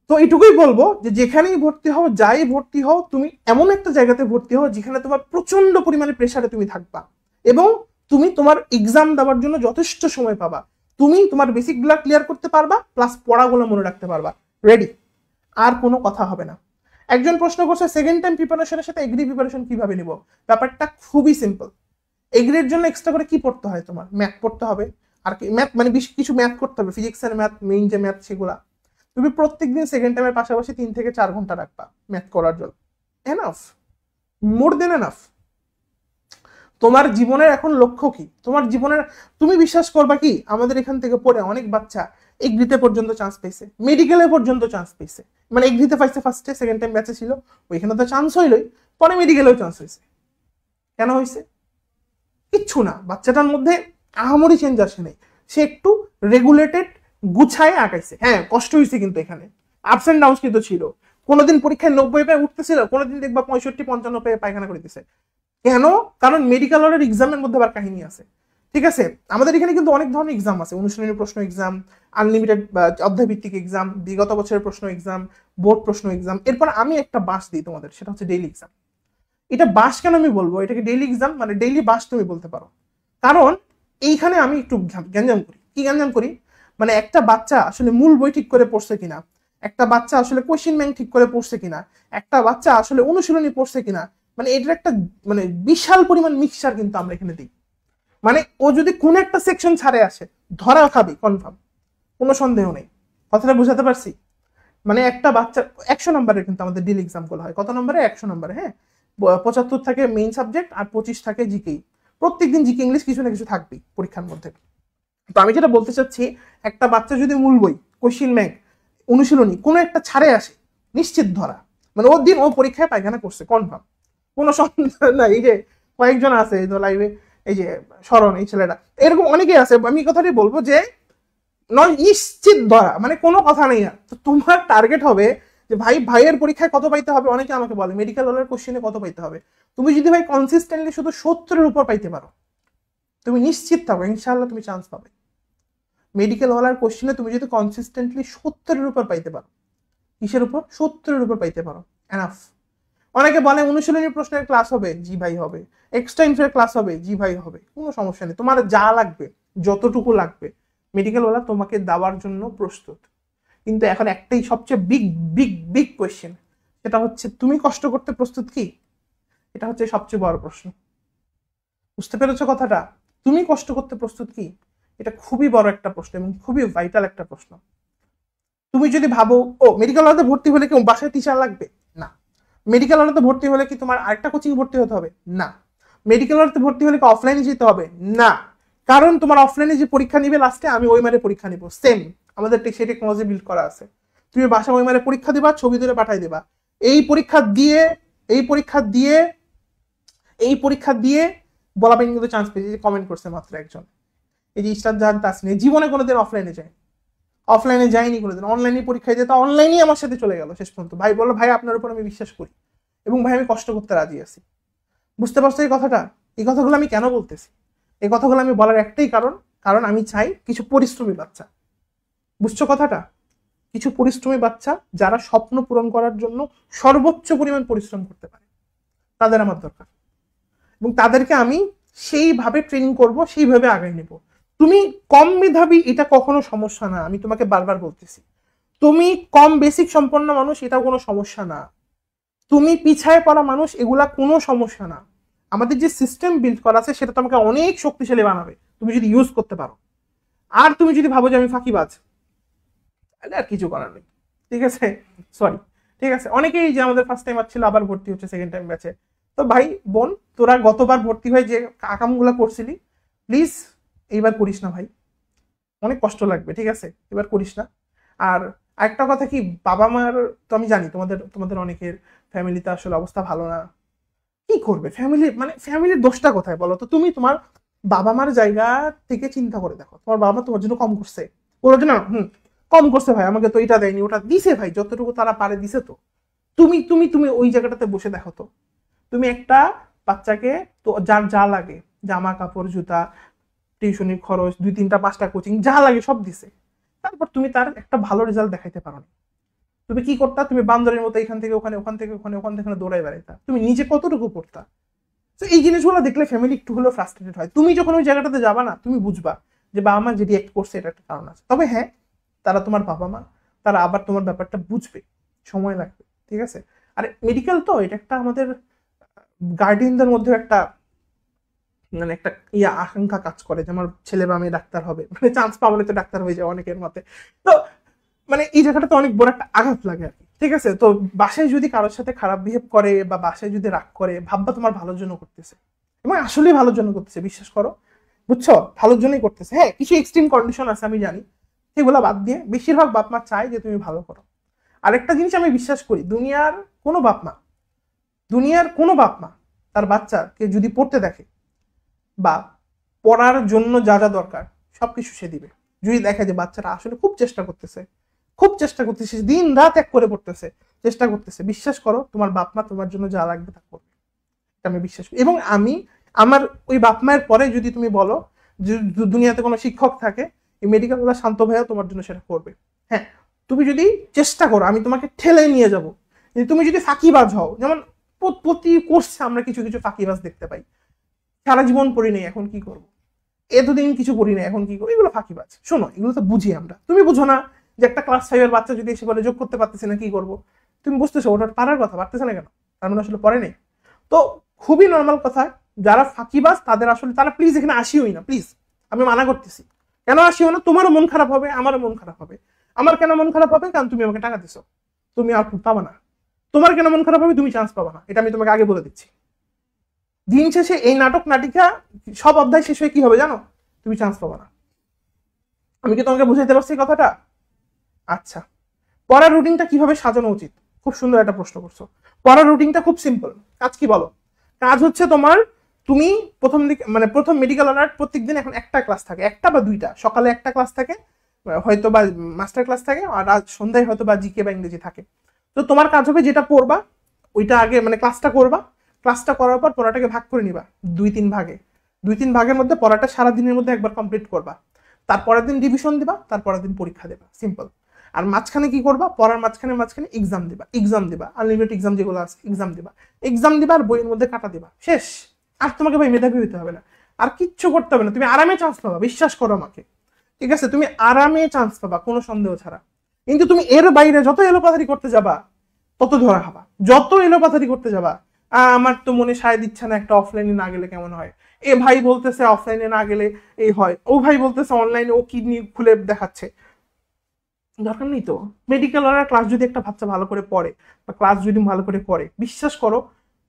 তো এইটুকুই বলবো যে যেখানেই ভর্তি হও, যাই ভর্তি হও, তুমি এমন একটা জায়গাতে ভর্তি হও যেখানে তোমার প্রচন্ড পরিমাণে প্রেসারে তুমি থাকবা, এবং তুমি তোমার এক্সাম দেওয়ার জন্য যথেষ্ট সময় পাবা, তুমি তোমার বেসিক গুলা ক্লিয়ার করতে পারবা, প্লাস পড়াগুলো মনে রাখতে পারবা, রেডি, আর কোনো কথা হবে না। একজন প্রশ্ন করছে সেকেন্ড টাইম প্রিপারেশনের সাথে এগ্রি প্রিপারেশন কিভাবে নিব? ব্যাপারটা খুবই সিম্পল। এগ্রির জন্য এক্সট্রা করে কি পড়তে হয়? তোমার ম্যাথ পড়তে হবে, আর কি ম্যাথ মানে বেশি কিছু ম্যাথ করতে হবে, ফিজিক্সের ম্যাথ, মেইন যে ম্যাথ সেগুলা। তুমি প্রত্যেকদিন সেকেন্ড টাইমের পাশাপাশি 3 থেকে 4 ঘন্টা রাখবা ম্যাথ করার জন্য, এনাফ, মোর দেন এনাফ। তোমার জীবনের এখন লক্ষ্য কি? তোমার জীবনের, তুমি বিশ্বাস করবা কি, আমাদের এখান থেকে পড়ে অনেক বাচ্চা এগ্রিতে পর্যন্ত চান্স পেয়েছে, মেডিকেলে পর্যন্ত চান্স পেয়েছে। মানে এগ্রিতে পাইছে ফার্স্টে, সেকেন্ড টাইম ব্যাচে ছিল, ওইখানে তো চান্স হইলই, পরে মেডিকেলেও চান্স হয়েছে। কেন হয়েছে? কিচ্ছু না, বাচ্চাটার মধ্যে আহামরি চেঞ্জ আসে নাই, সে একটু রেগুলেটেড গুছায় আঁকাইছে। হ্যাঁ কষ্ট হয়েছে, কিন্তু এখানে আপস এন্ড ডাউন কিন্তু ছিল। কোনোদিন পরীক্ষায় 90 পেয়ে উঠতেছিল, কোনোদিন দেখবা 65-55 পেয়ে পায়খানা করতেছে। কেন? কারণ মেডিকেল হলের এক্সামের মধ্যে আবার কাহিনী আছে। ঠিক আছে? আমাদের এখানে কিন্তু অনেক ধরনের এক্সাম আছে, অনুশীলনী প্রশ্ন এক্সাম, আনলিমিটেড অধ্যায় ভিত্তিক এক্সাম, বিগত বছরের প্রশ্ন এক্সাম, বোর্ড প্রশ্ন এক্সাম। এরপর আমি একটা বাস দিই তোমাদের, সেটা হচ্ছে ডেইলি এক্সাম। এটা বাস কেন আমি বলবো এটাকে ডেইলি এক্সাম, মানে ডেইলি বাস তুমি বলতে পারো, কারণ এইখানে আমি একটু গ্যাঞ্জাম করি। কি গ্যাঞ্জাম করি? মানে একটা বাচ্চা আসলে মূল বই ঠিক করে পড়ছে কিনা, একটা বাচ্চা আসলে কোয়েশ্চেন ব্যাংক ঠিক করে পড়ছে কিনা, একটা বাচ্চা আসলে অনুশীলনী পড়ছে কিনা, মানে এটার একটা মানে বিশাল পরিমাণ মিক্সচার কিন্তু আমরা এখানে দিই। মানে ও যদি কোন একটা সেকশন ছাড়ে আসে, ধরা খাবি কনফার্ম, কোনো সন্দেহ নেই। কথাটা বুঝাতে পারছি? মানে একটা বাচ্চা 100 নম্বরের কিন্তু আমাদের ডেইলি এক্সাম গুলো হয়, কত নম্বরে? 100 নম্বরে। হ্যাঁ, 75 থাকে মেইন সাবজেক্ট আর 25 থাকে জিকে। প্রত্যেকদিন জিকে ইংলিশ কিছু না কিছু থাকবেই পরীক্ষার মধ্যে। তো আমি যেটা বলতে চাচ্ছি, একটা বাচ্চা যদি মূল বই, কোশ্চিন ব্যাংক, অনুশীলনী কোনো একটা ছাড়ে আসে, নিশ্চিত ধরা, মানে ওর দিন ও পরীক্ষায় পায়খানা করছে কনফার্ম, কোনো সন্দেহ নাই। এই যে কয়েকজন আছে এই তো লাইভে, এই যে স্মরণ, এই ছেলেটা, এরকম অনেকেই আছে। আমি এই কথাটাই বলবো যে নয়, নিশ্চিত ধরা, মানে কোনো কথা নেই। আর তো তোমার টার্গেট হবে যে ভাই ভাইয়ের পরীক্ষায় কত পাইতে হবে। অনেকে আমাকে বলে মেডিকেল হলের কোশ্চেনে কত পাইতে হবে। তুমি যদি ভাই কনসিস্টেন্টলি শুধু 70-এর উপর পাইতে পারো, তুমি নিশ্চিত থাকো ইনশাআল্লাহ তুমি চান্স পাবে। মেডিকেল হলার কোশ্চেনে তুমি যদি কনসিস্টেন্টলি 70-এর উপর পাইতে পারো, কিসের উপর? 70-এর উপর পাইতে পারো, এনাফ। অনেকে বলে অনুশীলনী প্রশ্নের ক্লাস হবে, জি ভাই হবে। এক্সট্রা ইনফের ক্লাস হবে, জি ভাই হবে, কোনো সমস্যা নেই। তোমার যা লাগবে, যতটুকু লাগবে, মেডিকেল ওয়ালা তোমাকে দেওয়ার জন্য প্রস্তুত। কিন্তু এখন একটাই সবচেয়ে বিগ বিগ বিগ কোয়েশ্চেন, সেটা হচ্ছে তুমি কষ্ট করতে প্রস্তুত কি? এটা হচ্ছে সবচেয়ে বড় প্রশ্ন। বুঝতে পেরেছো কথাটা? তুমি কষ্ট করতে প্রস্তুত কি? এটা খুবই বড় একটা প্রশ্ন এবং খুবই ভাইটাল একটা প্রশ্ন। তুমি যদি ভাবো ও মেডিকেল হলে ভর্তি হলে কি বাসায় টিচার লাগবে, না। মেডিকেল হলে ভর্তি হলে কি তোমার আরেকটা কোচিং ভর্তি হতে হবে, না। মেডিকেল হলে ভর্তি হলে কি অফলাইনে যেতে হবে, না। কারণ তোমার অফলাইনে যে পরীক্ষা নিবে লাস্টে, আমি ওই মারে পরীক্ষা নিব, সেম আমাদের সেই টেকনোলজি বিল্ড করা আছে। তুমি বাসা ওই মারে পরীক্ষা দিবা, ছবি তুলে পাঠাই দিবা। এই পরীক্ষা দিয়ে এই পরীক্ষা দিয়ে এই পরীক্ষা দিয়ে বলাবেন কিন্তু চান্স পেয়েছে, যে কমেন্ট করছে মাত্র একজন, এই যে ইস্টার জাহান তাসনি, জীবনে কোনোদিন অফলাইনে যায়, অফলাইনে যায়নি কোনোদিন, অনলাইনে পরীক্ষায় যেত, অনলাইনেই আমার সাথে চলে গেল শেষ পর্যন্ত। ভাই বললো ভাই আপনার উপর আমি বিশ্বাস করি এবং ভাই আমি কষ্ট করতে রাজি আছি। বুঝতে পারছো এই কথাটা? এই কথাগুলো আমি কেন বলতেছি? এই কথাগুলো আমি বলার একটাই কারণ আমি চাই কিছু পরিশ্রমী বাচ্চা, বুঝছো কথাটা, কিছু পরিশ্রমী বাচ্চা যারা স্বপ্ন পূরণ করার জন্য সর্বোচ্চ পরিমাণ পরিশ্রম করতে পারে, তাদের আমার দরকার। এবং তাদেরকে আমি সেইভাবে ট্রেনিং করব, সেইভাবে আগায় নেব। তুমি কম মেধাবী এটা কখনো সমস্যা না, আমি তোমাকে বারবার বলতেছি। তুমি কম বেসিক সম্পন্ন মানুষ, এটাও কোনো সমস্যা না। তুমি পিছায় পড়া মানুষ, এগুলা কোনো সমস্যা না। আমাদের যে সিস্টেম বিল্ড করা আছে সেটা তোমাকে অনেক শক্তিশালী বানাবে তুমি যদি ইউজ করতে পারো। আর তুমি যদি ভাবো যে আমি ফাঁকিবাজ, তাহলে আর কিছু করার নেই, ঠিক আছে? সরি, ঠিক আছে। অনেকেই যে আমাদের ফার্স্ট টাইম ছিল আবার ভর্তি হচ্ছে সেকেন্ড টাইম ব্যাচে। তো ভাই বোন, তোরা গতবার ভর্তি হয়ে যে আকামগুলো করছিলি, প্লিজ এইবার করিস না ভাই, অনেক কষ্ট লাগবে, ঠিক আছে? এবার করিস না। আর আরেকটা কথা কি, বাবা মার তো আমি জানি তোমাদের অনেকের ফ্যামিলিতে আসলে অবস্থা ভালো না, কি করবে ফ্যামিলির দোষটা কোথায় বলো তো? তুমি তোমার বাবা মার জায়গা থেকে চিন্তা করে দেখো, তোমার বাবা তোমার জন্য কম করছে, ওর জন্য কম করছে ভাই, আমাকে তো এটা দেয়নি, ওটা দিছে ভাই, যতটুকু তারা পারে দিছে। তো তুমি তুমি তুমি ওই জায়গাটাতে বসে দেখো তো, তুমি একটা বাচ্চাকে তো যার যা লাগে, জামা কাপড় জুতা টিউশনির খরচ 2-3-5টা কোচিং যা লাগে সব দিছে, তারপর তুমি তার একটা ভালো রেজাল্ট দেখাইতে পারো না। তুমি কি করতা? তুমি বান্দরের মতো এখান থেকে ওখানে, ওখান থেকে ওখানে, ওখান থেকে দৌড়াই বেড়াইতা। তুমি নিজে কতটুকু পড়তা? তো এই জিনিসগুলো দেখলে ফ্যামিলি একটু হলেও ফ্রাস্ট্রেটেড হয়। তুমি যখন ওই জায়গাটাতে যাবা না, তুমি বুঝবা যে বাবা মা যে রিয়েক্ট করছে এটা একটা কারণ আছে। তবে হ্যাঁ, তারা তোমার বাবা মা, তারা আবার তোমার ব্যাপারটা বুঝবে, সময় লাগবে, ঠিক আছে? আর মেডিকেল তো এটা একটা আমাদের গার্ডিয়ানদের মধ্যে একটা একটা আকাঙ্ক্ষা কাজ করে যে আমার ছেলে বা মেয়ে ডাক্তার হবে, চান্স পাবলে তো ডাক্তার হয়ে যায় অনেকের মতে। তো এই জায়গাটা তো অনেক বড় একটা আঘাত লাগে আর কি, ঠিক আছে? তো বাসায় যদি কারোর সাথে খারাপ বিহেভ করে বা বাসায় যদি রাগ করে, ভাববা তোমার ভালোর জন্য করতেছে, এবং আসলেই ভালোর জন্য করতেছে, বিশ্বাস করো, বুঝছো, ভালোর জন্যই করতেছে। হ্যাঁ, কিছু এক্সট্রিম কন্ডিশন আছে আমি জানি, সেগুলো বাদ দিয়ে বেশিরভাগ বাপ মা চায় যে তুমি ভালো করো। আরেকটা জিনিস আমি বিশ্বাস করি, দুনিয়ার কোনো বাপ মা তার বাচ্চাকে যদি পড়তে দেখে বা পড়ার জন্য যা যা দরকার সবকিছু সে দিবে, যদি দেখে যে বাচ্চারা আসলে খুব চেষ্টা করতেছে, দিন রাত এক করে পড়তেছে, চেষ্টা করতেছে, বিশ্বাস করো তোমার বাপ মা তোমার জন্য যা লাগবে তা করবে, এটা আমি বিশ্বাস করি। এবং আমার ওই বাপ মায়ের পরে যদি তুমি বলো যে দুনিয়াতে কোনো শিক্ষক থাকে, এই মেডিকেল শান্ত ভাইয়া তোমার জন্য সেটা করবে। হ্যাঁ, তুমি যদি চেষ্টা করো, আমি তোমাকে ঠেলে নিয়ে যাব। তুমি যদি ফাঁকিবাজ হও, যেমন প্রতি কোর্সে আমরা কিছু কিছু ফাঁকিবাজ দেখতে পাই, সারা জীবন পড়ি নেই এখন কি করবো, এতদিন কিছু করি না এখন কি করবো, এগুলো ফাঁকিবাজ। শোনো, এগুলো তো বুঝি আমরা, তুমি বুঝো না যে একটা ক্লাস 5-এর বাচ্চা যদি এসে বলে যোগ করতে পারতেছে না কি করবো, তুমি বুঝতেছো ওটা পারার কথা, পারতেছে না কেন, তার মানে আসলে পড়ে নেই। তো খুবই নর্মাল কথা, যারা ফাঁকিবাজ তাদের আসলে তারা প্লিজ এখানে আসিওই না, প্লিজ, আমি মানা করতেছি। কেন আসিও না? তোমারও মন খারাপ হবে, আমারও মন খারাপ হবে। আমার কেন মন খারাপ হবে? কারণ তুমি আমাকে টাকা দিছো, তুমি আউটপুট পাবা না। তোমার কেন মন খারাপ হবে? তুমি চান্স পাবা না, এটা আমি তোমাকে আগে বলে দিচ্ছি। দিন শেষে এই নাটক নাটিকা সব অধ্যায় শেষ হয়ে কি হবে জানো? তুমি চান্স পাবা না। আমি কি তোমাকে বুঝাইতে পারছি কথাটা? আচ্ছা, পড়ার রুটিনটা কিভাবে সাজানো উচিত? খুব সুন্দর একটা প্রশ্ন করছো। পড়ার রুটিনটা খুব সিম্পল। কাজ কি বলো? কাজ হচ্ছে তোমার, তুমি প্রথম মেডিকেল অনার্স প্রত্যেকদিন এখন একটা ক্লাস থাকে, একটা বা দুইটা, সকালে একটা ক্লাস থাকে হয়তো বা মাস্টার ক্লাস থাকে, আর আজ সন্ধ্যায় হয়তো বা জিকে বা ইংরেজি থাকে। তো তোমার কাজ হবে যেটা পড়বা ওইটা আগে ক্লাসটা করবা, ক্লাসটা করার পর পড়াটাকে ভাগ করে নিবা 2-3 ভাগে, 2-3 ভাগের মধ্যে পড়াটা সারাদিনের মধ্যে একবার কমপ্লিট করবা, তারপরের দিন রিভিশন দিবা, তারপরের দিন পরীক্ষা দেবা, সিম্পল। আর মাঝখানে কি করবা? পড়ার মাঝখানে এক্সাম দিবা, আনলিমিটেড এক্সাম যেগুলো আছে এক্সাম দিবা আর বইয়ের মধ্যে কাটা দিবা, শেষ। আর তোমাকে ভাই মেধাবী হতে হবে না, আর কিচ্ছু করতে হবে না, তুমি আরামে চান্স পাবা, বিশ্বাস করো আমাকে, ঠিক আছে? তুমি আরামে চান্স পাবা কোনো সন্দেহ ছাড়া। কিন্তু তুমি এর বাইরে যত এলোপাথারি করতে যাবা তত ধরা খাবা, যত এলোপাথারি করতে যাবা। আমার তো মনে সায় দিচ্ছে না, একটা অফলাইনে না গেলে কেমন হয়, এ ভাই বলতেছে অফলাইনে না গেলে এই হয়, ও ভাই বলতেছে অনলাইনে ও কিডনি খুলে দেখাচ্ছে। দরকার নেই তো। মেডিকেল ওয়ালার ক্লাস যদি একটা বাচ্চা ভালো করে পড়ে বা ক্লাস যদি ভালো করে করে, বিশ্বাস করো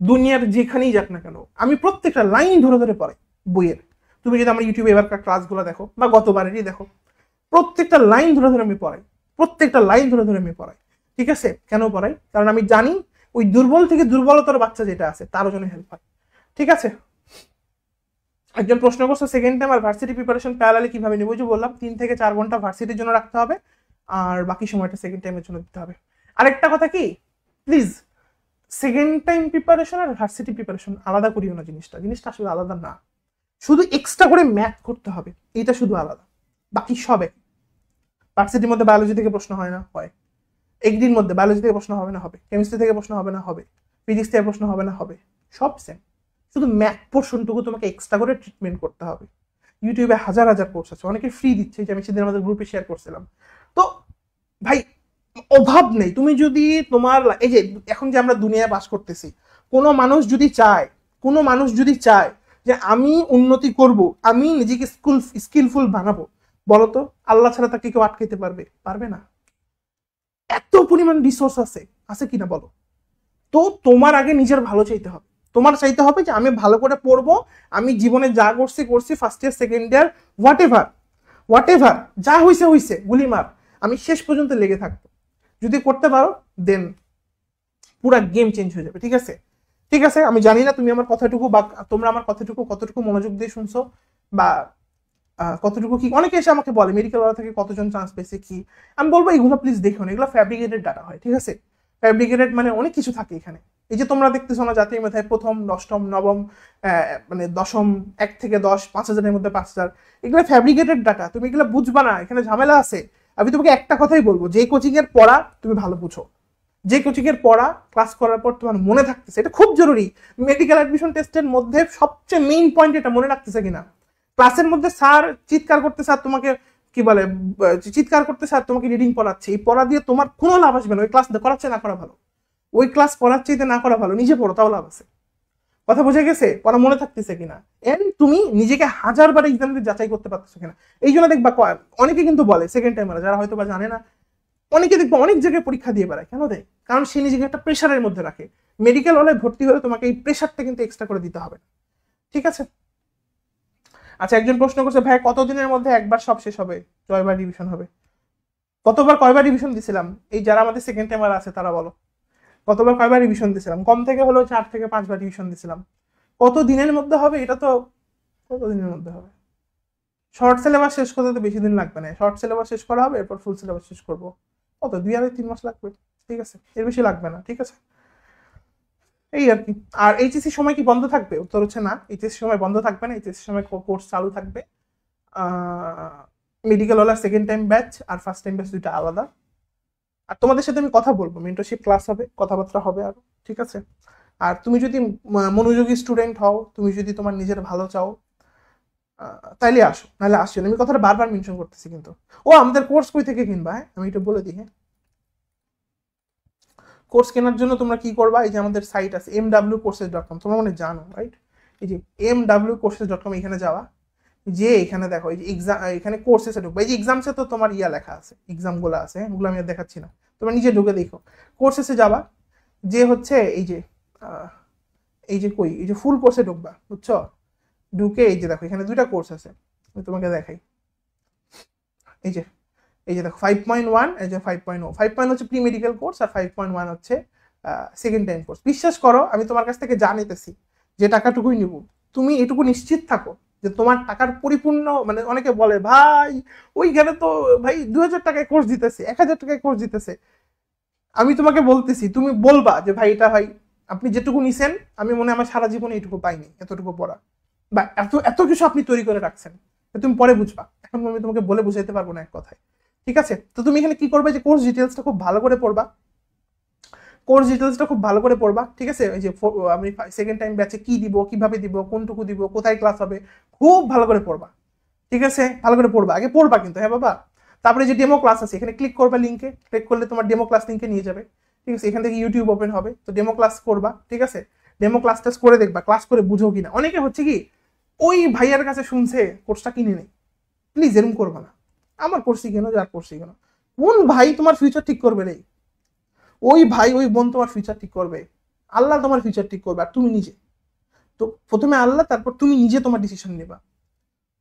দুনিয়ার যেখানেই যাক না কেন, আমি প্রত্যেকটা লাইন ধরে ধরে পড়াই বইয়ের। তুমি যদি আমার ইউটিউবে এবারকার ক্লাসগুলো দেখো বা গতবারেরই দেখো, প্রত্যেকটা লাইন ধরে ধরে আমি পড়াই, প্রত্যেকটা লাইন ধরে ধরে আমি পড়াই। ঠিক আছে, কেন পড়াই? কারণ আমি জানি ওই দুর্বল থেকে দুর্বলতর বাচ্চা যেটা আছে তারও জন্য হেল্প হয়। ঠিক আছে, একজন প্রশ্ন করছে সেকেন্ড টাইম আর ভার্সিটি প্রিপারেশন প্যারালালি কিভাবে নেবো? যে বললাম 3 থেকে 4 ঘন্টা ভার্সিটির জন্য রাখতে হবে, আর বাকি সময়টা সেকেন্ড টাইমের জন্য দিতে হবে। আরেকটা কথা কি, প্লিজ সেকেন্ড টাইম প্রিপারেশন আর ভার্সিটি প্রিপারেশন আলাদা করিও না, জিনিসটা জিনিসটা আসলে আলাদা না। শুধু এক্সট্রা করে ম্যাথ করতে হবে, এটা শুধু আলাদা, বাকি সবে। ভার্সিটির মধ্যে বায়োলজি থেকে প্রশ্ন হয় না? হয়। একদিন মধ্যে বায়োলজি থেকে প্রশ্ন হবে না? হবে। কেমিস্ট্রি থেকে প্রশ্ন হবে না? হবে। ফিজিক্স থেকে প্রশ্ন হবে না? হবে। সব সেম, শুধু ম্যাথ পোর্শনটুকু তোমাকে এক্সট্রা করে ট্রিটমেন্ট করতে হবে। ইউটিউবে হাজার হাজার কোর্স আছে, অনেকে ফ্রি দিচ্ছে, যে আমি সেদিন আমাদের গ্রুপে শেয়ার করছিলাম। তো ভাই অভাব নেই। তুমি যদি তোমার এই যে এখন যে আমরা দুনিয়ায় বাস করতেছি, কোনো মানুষ যদি চায়, কোনো মানুষ যদি চায় যে আমি উন্নতি করব, আমি নিজেকে স্কিলফুল বানাবো, বলো তো আল্লাহ ছাড়া তাকে কেউ আটকাইতে পারবে? পারবে না। এত পরিমাণ রিসোর্স আছে, আছে কিনা বলো? তো তোমার আগে নিজের ভালো চাইতে হবে। তোমার চাইতে হবে যে আমি ভালো করে পড়বো, আমি জীবনে যা করছি করছি, first year second year what ever যা হইছে হইছে, গুলি মার, আমি শেষ পর্যন্ত লেগে থাকবো। যদি করতে পারো দেন পুরা গেম চেঞ্জ হয়ে যাবে। ঠিক আছে, ঠিক আছে। আমি জানি না তুমি আমার কথাটুকু বা তোমরা আমার কথাটুকু কতটুকু মনোযোগ দিয়ে শুনছো, বা কতটুকু কি। অনেকে এসে আমাকে বলে মেডিকেল ওয়ালা থেকে কতজন চান্স পেয়েছে কি, আমি বলবো এগুলো প্লিজ দেখো না, এগুলো ফ্যাব্রিকেটেড ডাটা হয়। ঠিক আছে, ফ্যাব্রিকেটেড মানে অনেক কিছু থাকে এখানে। এই যে তোমরা দেখতেছো না জাতীয় মেধায় প্রথম, অষ্টম, নবম, মানে দশম, 1 থেকে 10, 5,000-এর মধ্যে 5,000, এগুলো ফ্যাব্রিকেটেড ডাটা। তুমি এগুলো বুঝবা না, এখানে ঝামেলা আছে। আমি তোমাকে একটা কথাই বলবো, যে কোচিং এর পড়া তুমি ভালো বুঝো, যে কোচিং এর পড়া ক্লাস করার পর তোমার মনে থাকতেছে, এটা খুব জরুরি। মেডিকেল অ্যাডমিশন টেস্টের মধ্যে সবচেয়ে মেইন পয়েন্ট এটা, মনে রাখতেছে কিনা। ক্লাসের মধ্যে স্যার চিৎকার করতে, স্যার তোমাকে কি বলে, চিৎকার করতে স্যার তোমাকে রিডিং পড়াচ্ছে, এই পড়া দিয়ে তোমার কোনো লাভ আসবে না। ওই ক্লাস করাচ্ছে না করা ভালো, ওই ক্লাস করার চাইতে না করা ভালো, নিজে পড়ো, তাও লাভ আছে। কথা বোঝা গেছে? পড়া মনে থাকতেছে কিনা, এন্ড তুমি নিজেকে 1000 বার এক্সাম দিয়ে যাচাই করতে পারতেছো কিনা। এই জন্য দেখবা অনেকে কিন্তু বলে সেকেন্ড টাইমার যারা হয়তো বা জানে না, অনেকে দেখবো অনেক জায়গায় পরীক্ষা দিয়ে বেড়ায়। কেন দেয়? কারণ সে নিজেকে একটা প্রেশারের মধ্যে রাখে। মেডিকেল হলে ভর্তি হলে তোমাকে এই প্রেশারটা কিন্তু এক্সট্রা করে দিতে হবে। ঠিক আছে, আচ্ছা একজন প্রশ্ন করছে ভাই কতদিনের মধ্যে একবার সব শেষ হবে, কয়বার রিভিশন হবে? কয়বার রিভিশন দিছিলাম? এই যারা আমাদের সেকেন্ড টাইমার আছে তারা বলো, কয়বার রিভিশন দিছিলাম? কম থেকে হলেও 4 থেকে 5 বার রিভিশন দিছিলাম। কত দিনের মধ্যে হবে এটা তো, কত দিনের মধ্যে হবে? শর্ট সিলেবাস শেষ করতে তো বেশি দিন লাগবে না, শর্ট সিলেবাস শেষ করা হবে, এরপর ফুল সিলেবাস শেষ করবো, কত 2-3 মাস লাগবে। ঠিক আছে, এর বেশি লাগবে না। ঠিক আছে, এই আর কি। আর এইচএসসি সময় কি বন্ধ থাকবে? উত্তর হচ্ছে না, এইচএসসি সময় বন্ধ থাকবে না, এইচএসসি সময় কোর্স চালু থাকবে। মেডিকেল ওয়ালার সেকেন্ড টাইম ব্যাচ আর ফার্স্ট টাইম ব্যাচ দুইটা আলাদা। আর তোমাদের সাথে আমি কথা বলবো, মেন্টরশিপ ক্লাস হবে, কথাবার্তা হবে আরো। ঠিক আছে, আর তুমি যদি মনোযোগী স্টুডেন্ট হও, তুমি যদি তোমার নিজের ভালো চাও, তাইলে আসো, নাহলে আসছো না। আমি কথাটা বারবার মেনশন করতেছি কিন্তু। ও আমাদের কোর্স কই থেকে কিনবা? হ্যাঁ আমি এটা বলে দিই। হ্যাঁ, কোর্স কেনার জন্য তোমরা কি করবা, এই যে আমাদের সাইট আছে mwcourses.com, তোমরা মনে জানো রাইট? এই যে mwcourses.com, এখানে যাওয়া, যে এখানে দেখো এই যে এক্সাম, এখানে কোর্সেসে ঢুকবে। এই যে এক্সামসে তো তোমার ইয়া লেখা আছে, এক্সামগুলো আছে, ওগুলো আমি আর দেখাচ্ছি না, তোমরা নিজে ঢুকে দেখো। কোর্সেসে যাবা, যে হচ্ছে এই যে কই, এই যে ফুল কোর্সে ঢুকবা, বুঝছো? ঢুকে এই যে দেখো এখানে দুইটা কোর্স আছে, আমি তোমাকে দেখাই। এই যে দেখো 5.1, এই যে 5.0। 5.0 হচ্ছে প্রি মেডিকেল কোর্স, আর 5.1 হচ্ছে সেকেন্ড টাইম কোর্স। বিশ্বাস করো আমি তোমার কাছ থেকে যা নিতেছি, যে টাকাটুকুই নিব, তুমি এটুকু নিশ্চিত থাকো যে তোমার টাকার পরিপূর্ণ, মানে অনেকে বলে ভাই ওইখানে তো ভাই 2,000 টাকায় কোর্স দিতেছে, 1,000 টাকায় কোর্স দিতেছে। আমি তোমাকে বলতেছি, তুমি বলবা যে ভাই এটা ভাই আপনি যেটুকু নিছেন, আমি মনে হয় আমার সারা জীবনে এটুকু পাইনি, এতটুকু পড়া বা এত কিছু আপনি তৈরি করে রাখছেন, তুমি পরে বুঝবা। এখন আমি তোমাকে বলে বুঝাইতে পারবো না এক কথায়। ঠিক আছে, তো তুমি এখানে কি করবে, যে কোর্স ডিটেলসটা খুব ভালো করে পড়বা, ঠিক আছে? এই যে আমি সেকেন্ড টাইম ব্যাচে কি দিব, কিভাবে দিব, কোনটুকু দিব, কোথায় ক্লাস হবে, খুব ভালো করে পড়বা। ঠিক আছে, ভালো করে পড়বা, আগে পড়বা কিন্তু, হ্যাঁ বাবা। তারপরে যে ডেমো ক্লাস আছে, এখানে ক্লিক করবা, লিঙ্কে ক্লিক করলে তোমার ডেমো ক্লাস লিঙ্কে নিয়ে যাবে। ঠিক আছে, এখান থেকে ইউটিউব ওপেন হবে, তো ডেমো ক্লাস করবা। ঠিক আছে, ডেমো ক্লাস করে দেখবা, ক্লাস করে বুঝো কিনা। অনেকে হচ্ছে কি ওই ভাইয়ার কাছে শুনছে কোর্সটা কিনে নেই। প্লিজ এরকম করবে না। আমার করছি কেন, যার করছি কেন, কোন ভাই তোমার ফিউচার ঠিক করবে রে? ওই ভাই ওই বোন তোমার ফিউচার ঠিক করবে? আল্লাহ তোমার ফিউচার ঠিক করবে, আর তুমি নিজে। তো প্রথমে আল্লাহ, তারপর তুমি নিজে তোমার ডিসিশন নেবা।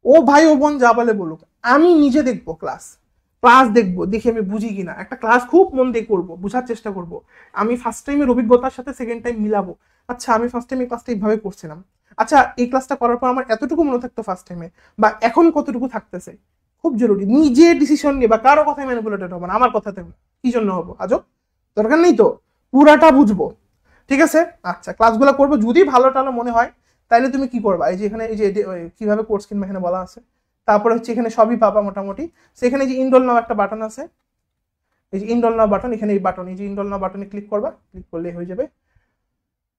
ও ভাই ও বোন যা বলে বলুক, আমি নিজে দেখবো ক্লাস, ক্লাস দেখবো, দেখি আমি বুঝি কিনা। একটা ক্লাস খুব মন দিয়ে করবো, বুঝার চেষ্টা করব। আমি ফার্স্ট টাইমের অভিজ্ঞতার সাথে সেকেন্ড টাইম মিলাবো। আচ্ছা আমি ফার্স্ট টাইম এই ক্লাসটা এইভাবে করছিলাম, আচ্ছা এই ক্লাসটা করার পর আমার এতটুকু মনে থাকতো ফার্স্ট টাইমে, বা এখন কতটুকু থাকতেছে। খুব জরুরি নিজে ডিসিশন নিয়ে, বা কারো কথায় ম্যানিপুলেটেড হবো না, আমার কথাতে কি জন্য হবো আজব, দরকার নেই তো, পুরাটা বুঝবো। ঠিক আছে, আচ্ছা ক্লাসগুলো করবো, যদি ভালো টালো মনে হয় তাইলে তুমি কি করবা, এই যে এখানে এই যে কিভাবে কোর্স কিনবে এখানে বলা আছে। তারপরে হচ্ছে এখানে সবই পাবা মোটামুটি। সেখানে যে ইনরোল নাও একটা বাটন আছে, এই যে ইনরোল নাও বাটন, এখানে এই বাটন, এই যে ইনরোল নাও বাটনে ক্লিক করবা, ক্লিক করলে হয়ে যাবে।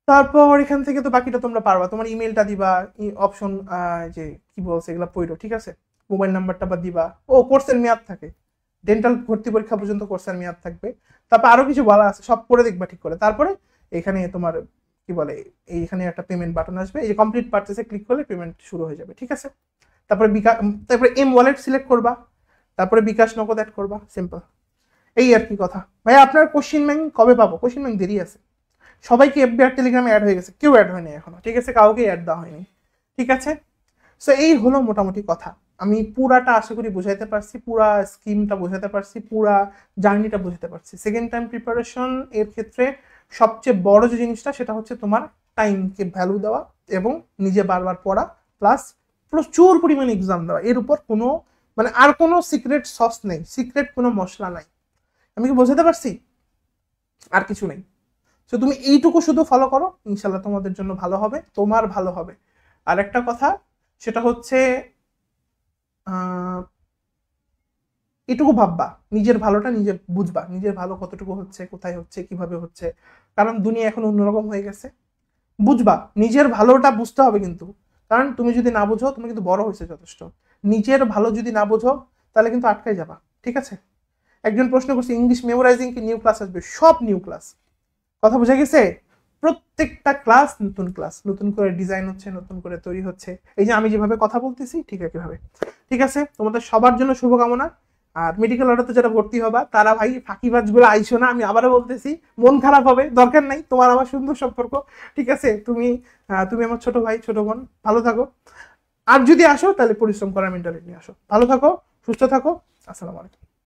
তারপর এখান থেকে তো বাকিটা তোমরা পারবা, তোমার ইমেলটা দিবা, অপশন যে কি বলছে এগুলো পড়ো, ঠিক আছে, মোবাইল নাম্বারটা বা দিবা। ও কোর্সের মেয়াদ থাকে, ডেন্টাল ভর্তি পরীক্ষা পর্যন্ত কোর্সের মেয়াদ থাকবে। তারপর আরো কিছু বলা আছে, সব করে দেখবা ঠিক করে। তারপরে এখানে তোমার কি বলে, এইখানে একটা পেমেন্ট বাটন আসবে, এই যে কমপ্লিট পারচেসে ক্লিক করলে পেমেন্ট শুরু হয়ে যাবে, ঠিক আছে। তারপরে তারপরে এম ওয়ালেট সিলেক্ট করবা, তারপরে বিকাশ নগদ অ্যাড করবা, সিম্পল। এই আর কি কথা। ভাই আপনার কোশ্চিন ব্যাংক কবে পাবো? কোশ্চিন ব্যাংক দেরি আছে। সবাইকে এফবি আর টেলিগ্রামে অ্যাড হয়ে গেছে, কেউ অ্যাড হয়নি এখনো, ঠিক আছে, কাউকে অ্যাড দেওয়া হয়নি, ঠিক আছে। সো এই হলো মোটামুটি কথা। আমি পুরাটা আশা করি বোঝাইতে পারছি, পুরা স্কিমটা বোঝাতে পারছি, পুরা জার্নিটা বোঝাতে পারছি। সেকেন্ড টাইম প্রিপারেশন এর ক্ষেত্রে সবচেয়ে বড় যে জিনিসটা সেটা হচ্ছে তোমার টাইমকে ভ্যালু দেওয়া এবং নিজে বারবার পড়া, প্লাস প্রচুর পরিমাণে এক্সাম দেওয়া। এর উপর কোনো মানে আর কোনো সিক্রেট সস নেই, সিক্রেট কোনো মশলা নাই। আমি কি বোঝাতে পারছি? আর কিছু নেই। তো তুমি এইটুকু শুধু ফলো করো, ইনশাল্লাহ তোমাদের জন্য ভালো হবে, তোমার ভালো হবে। আর একটা কথা, সেটা হচ্ছে এটুকু ভাববা, নিজের ভালোটা নিজে বুঝবা, নিজের ভালো কতটুকু হচ্ছে, কোথায় হচ্ছে, কিভাবে হচ্ছে। কারণ দুনিয়া এখন অন্যরকম হয়ে গেছে। বুঝবা, নিজের ভালোটা বুঝতে হবে কিন্তু। কারণ তুমি যদি না বুঝো, তুমি কিন্তু বড় হয়েছে যথেষ্ট। নিজের ভালো যদি না বুঝো তাহলে কিন্তু আটকাই যাবা, ঠিক আছে। একজন প্রশ্ন করছে ইংলিশ মেমোরাইজিং কি নিউ ক্লাস আসবে? সব নিউ ক্লাস, কথা বোঝা গেছে। প্রত্যেকটা ক্লাস নতুন ক্লাস, নতুন করে ডিজাইন হচ্ছে, নতুন করে তৈরি হচ্ছে। এই যে আমি যেভাবে কথা বলতেছি ঠিক একইভাবে, ঠিক আছে। তোমাদের সবার জন্য শুভকামনা। আর মেডিকেল অর্ডারতে যারা ভর্তি হবা তারা ভাই ফাঁকিবাজ গুলো আইসো না, আমি আবারও বলতেছি, মন খারাপ হবে, দরকার নাই। তোমার আমার সুন্দর সম্পর্ক, ঠিক আছে। তুমি আমার ছোট ভাই ছোট বোন, ভালো থাকো। আর যদি আসো তাহলে পরিশ্রম করার মেন্টালিটি নিয়ে আসো। ভালো থাকো, সুস্থ থাকো, আসসালামু আলাইকুম।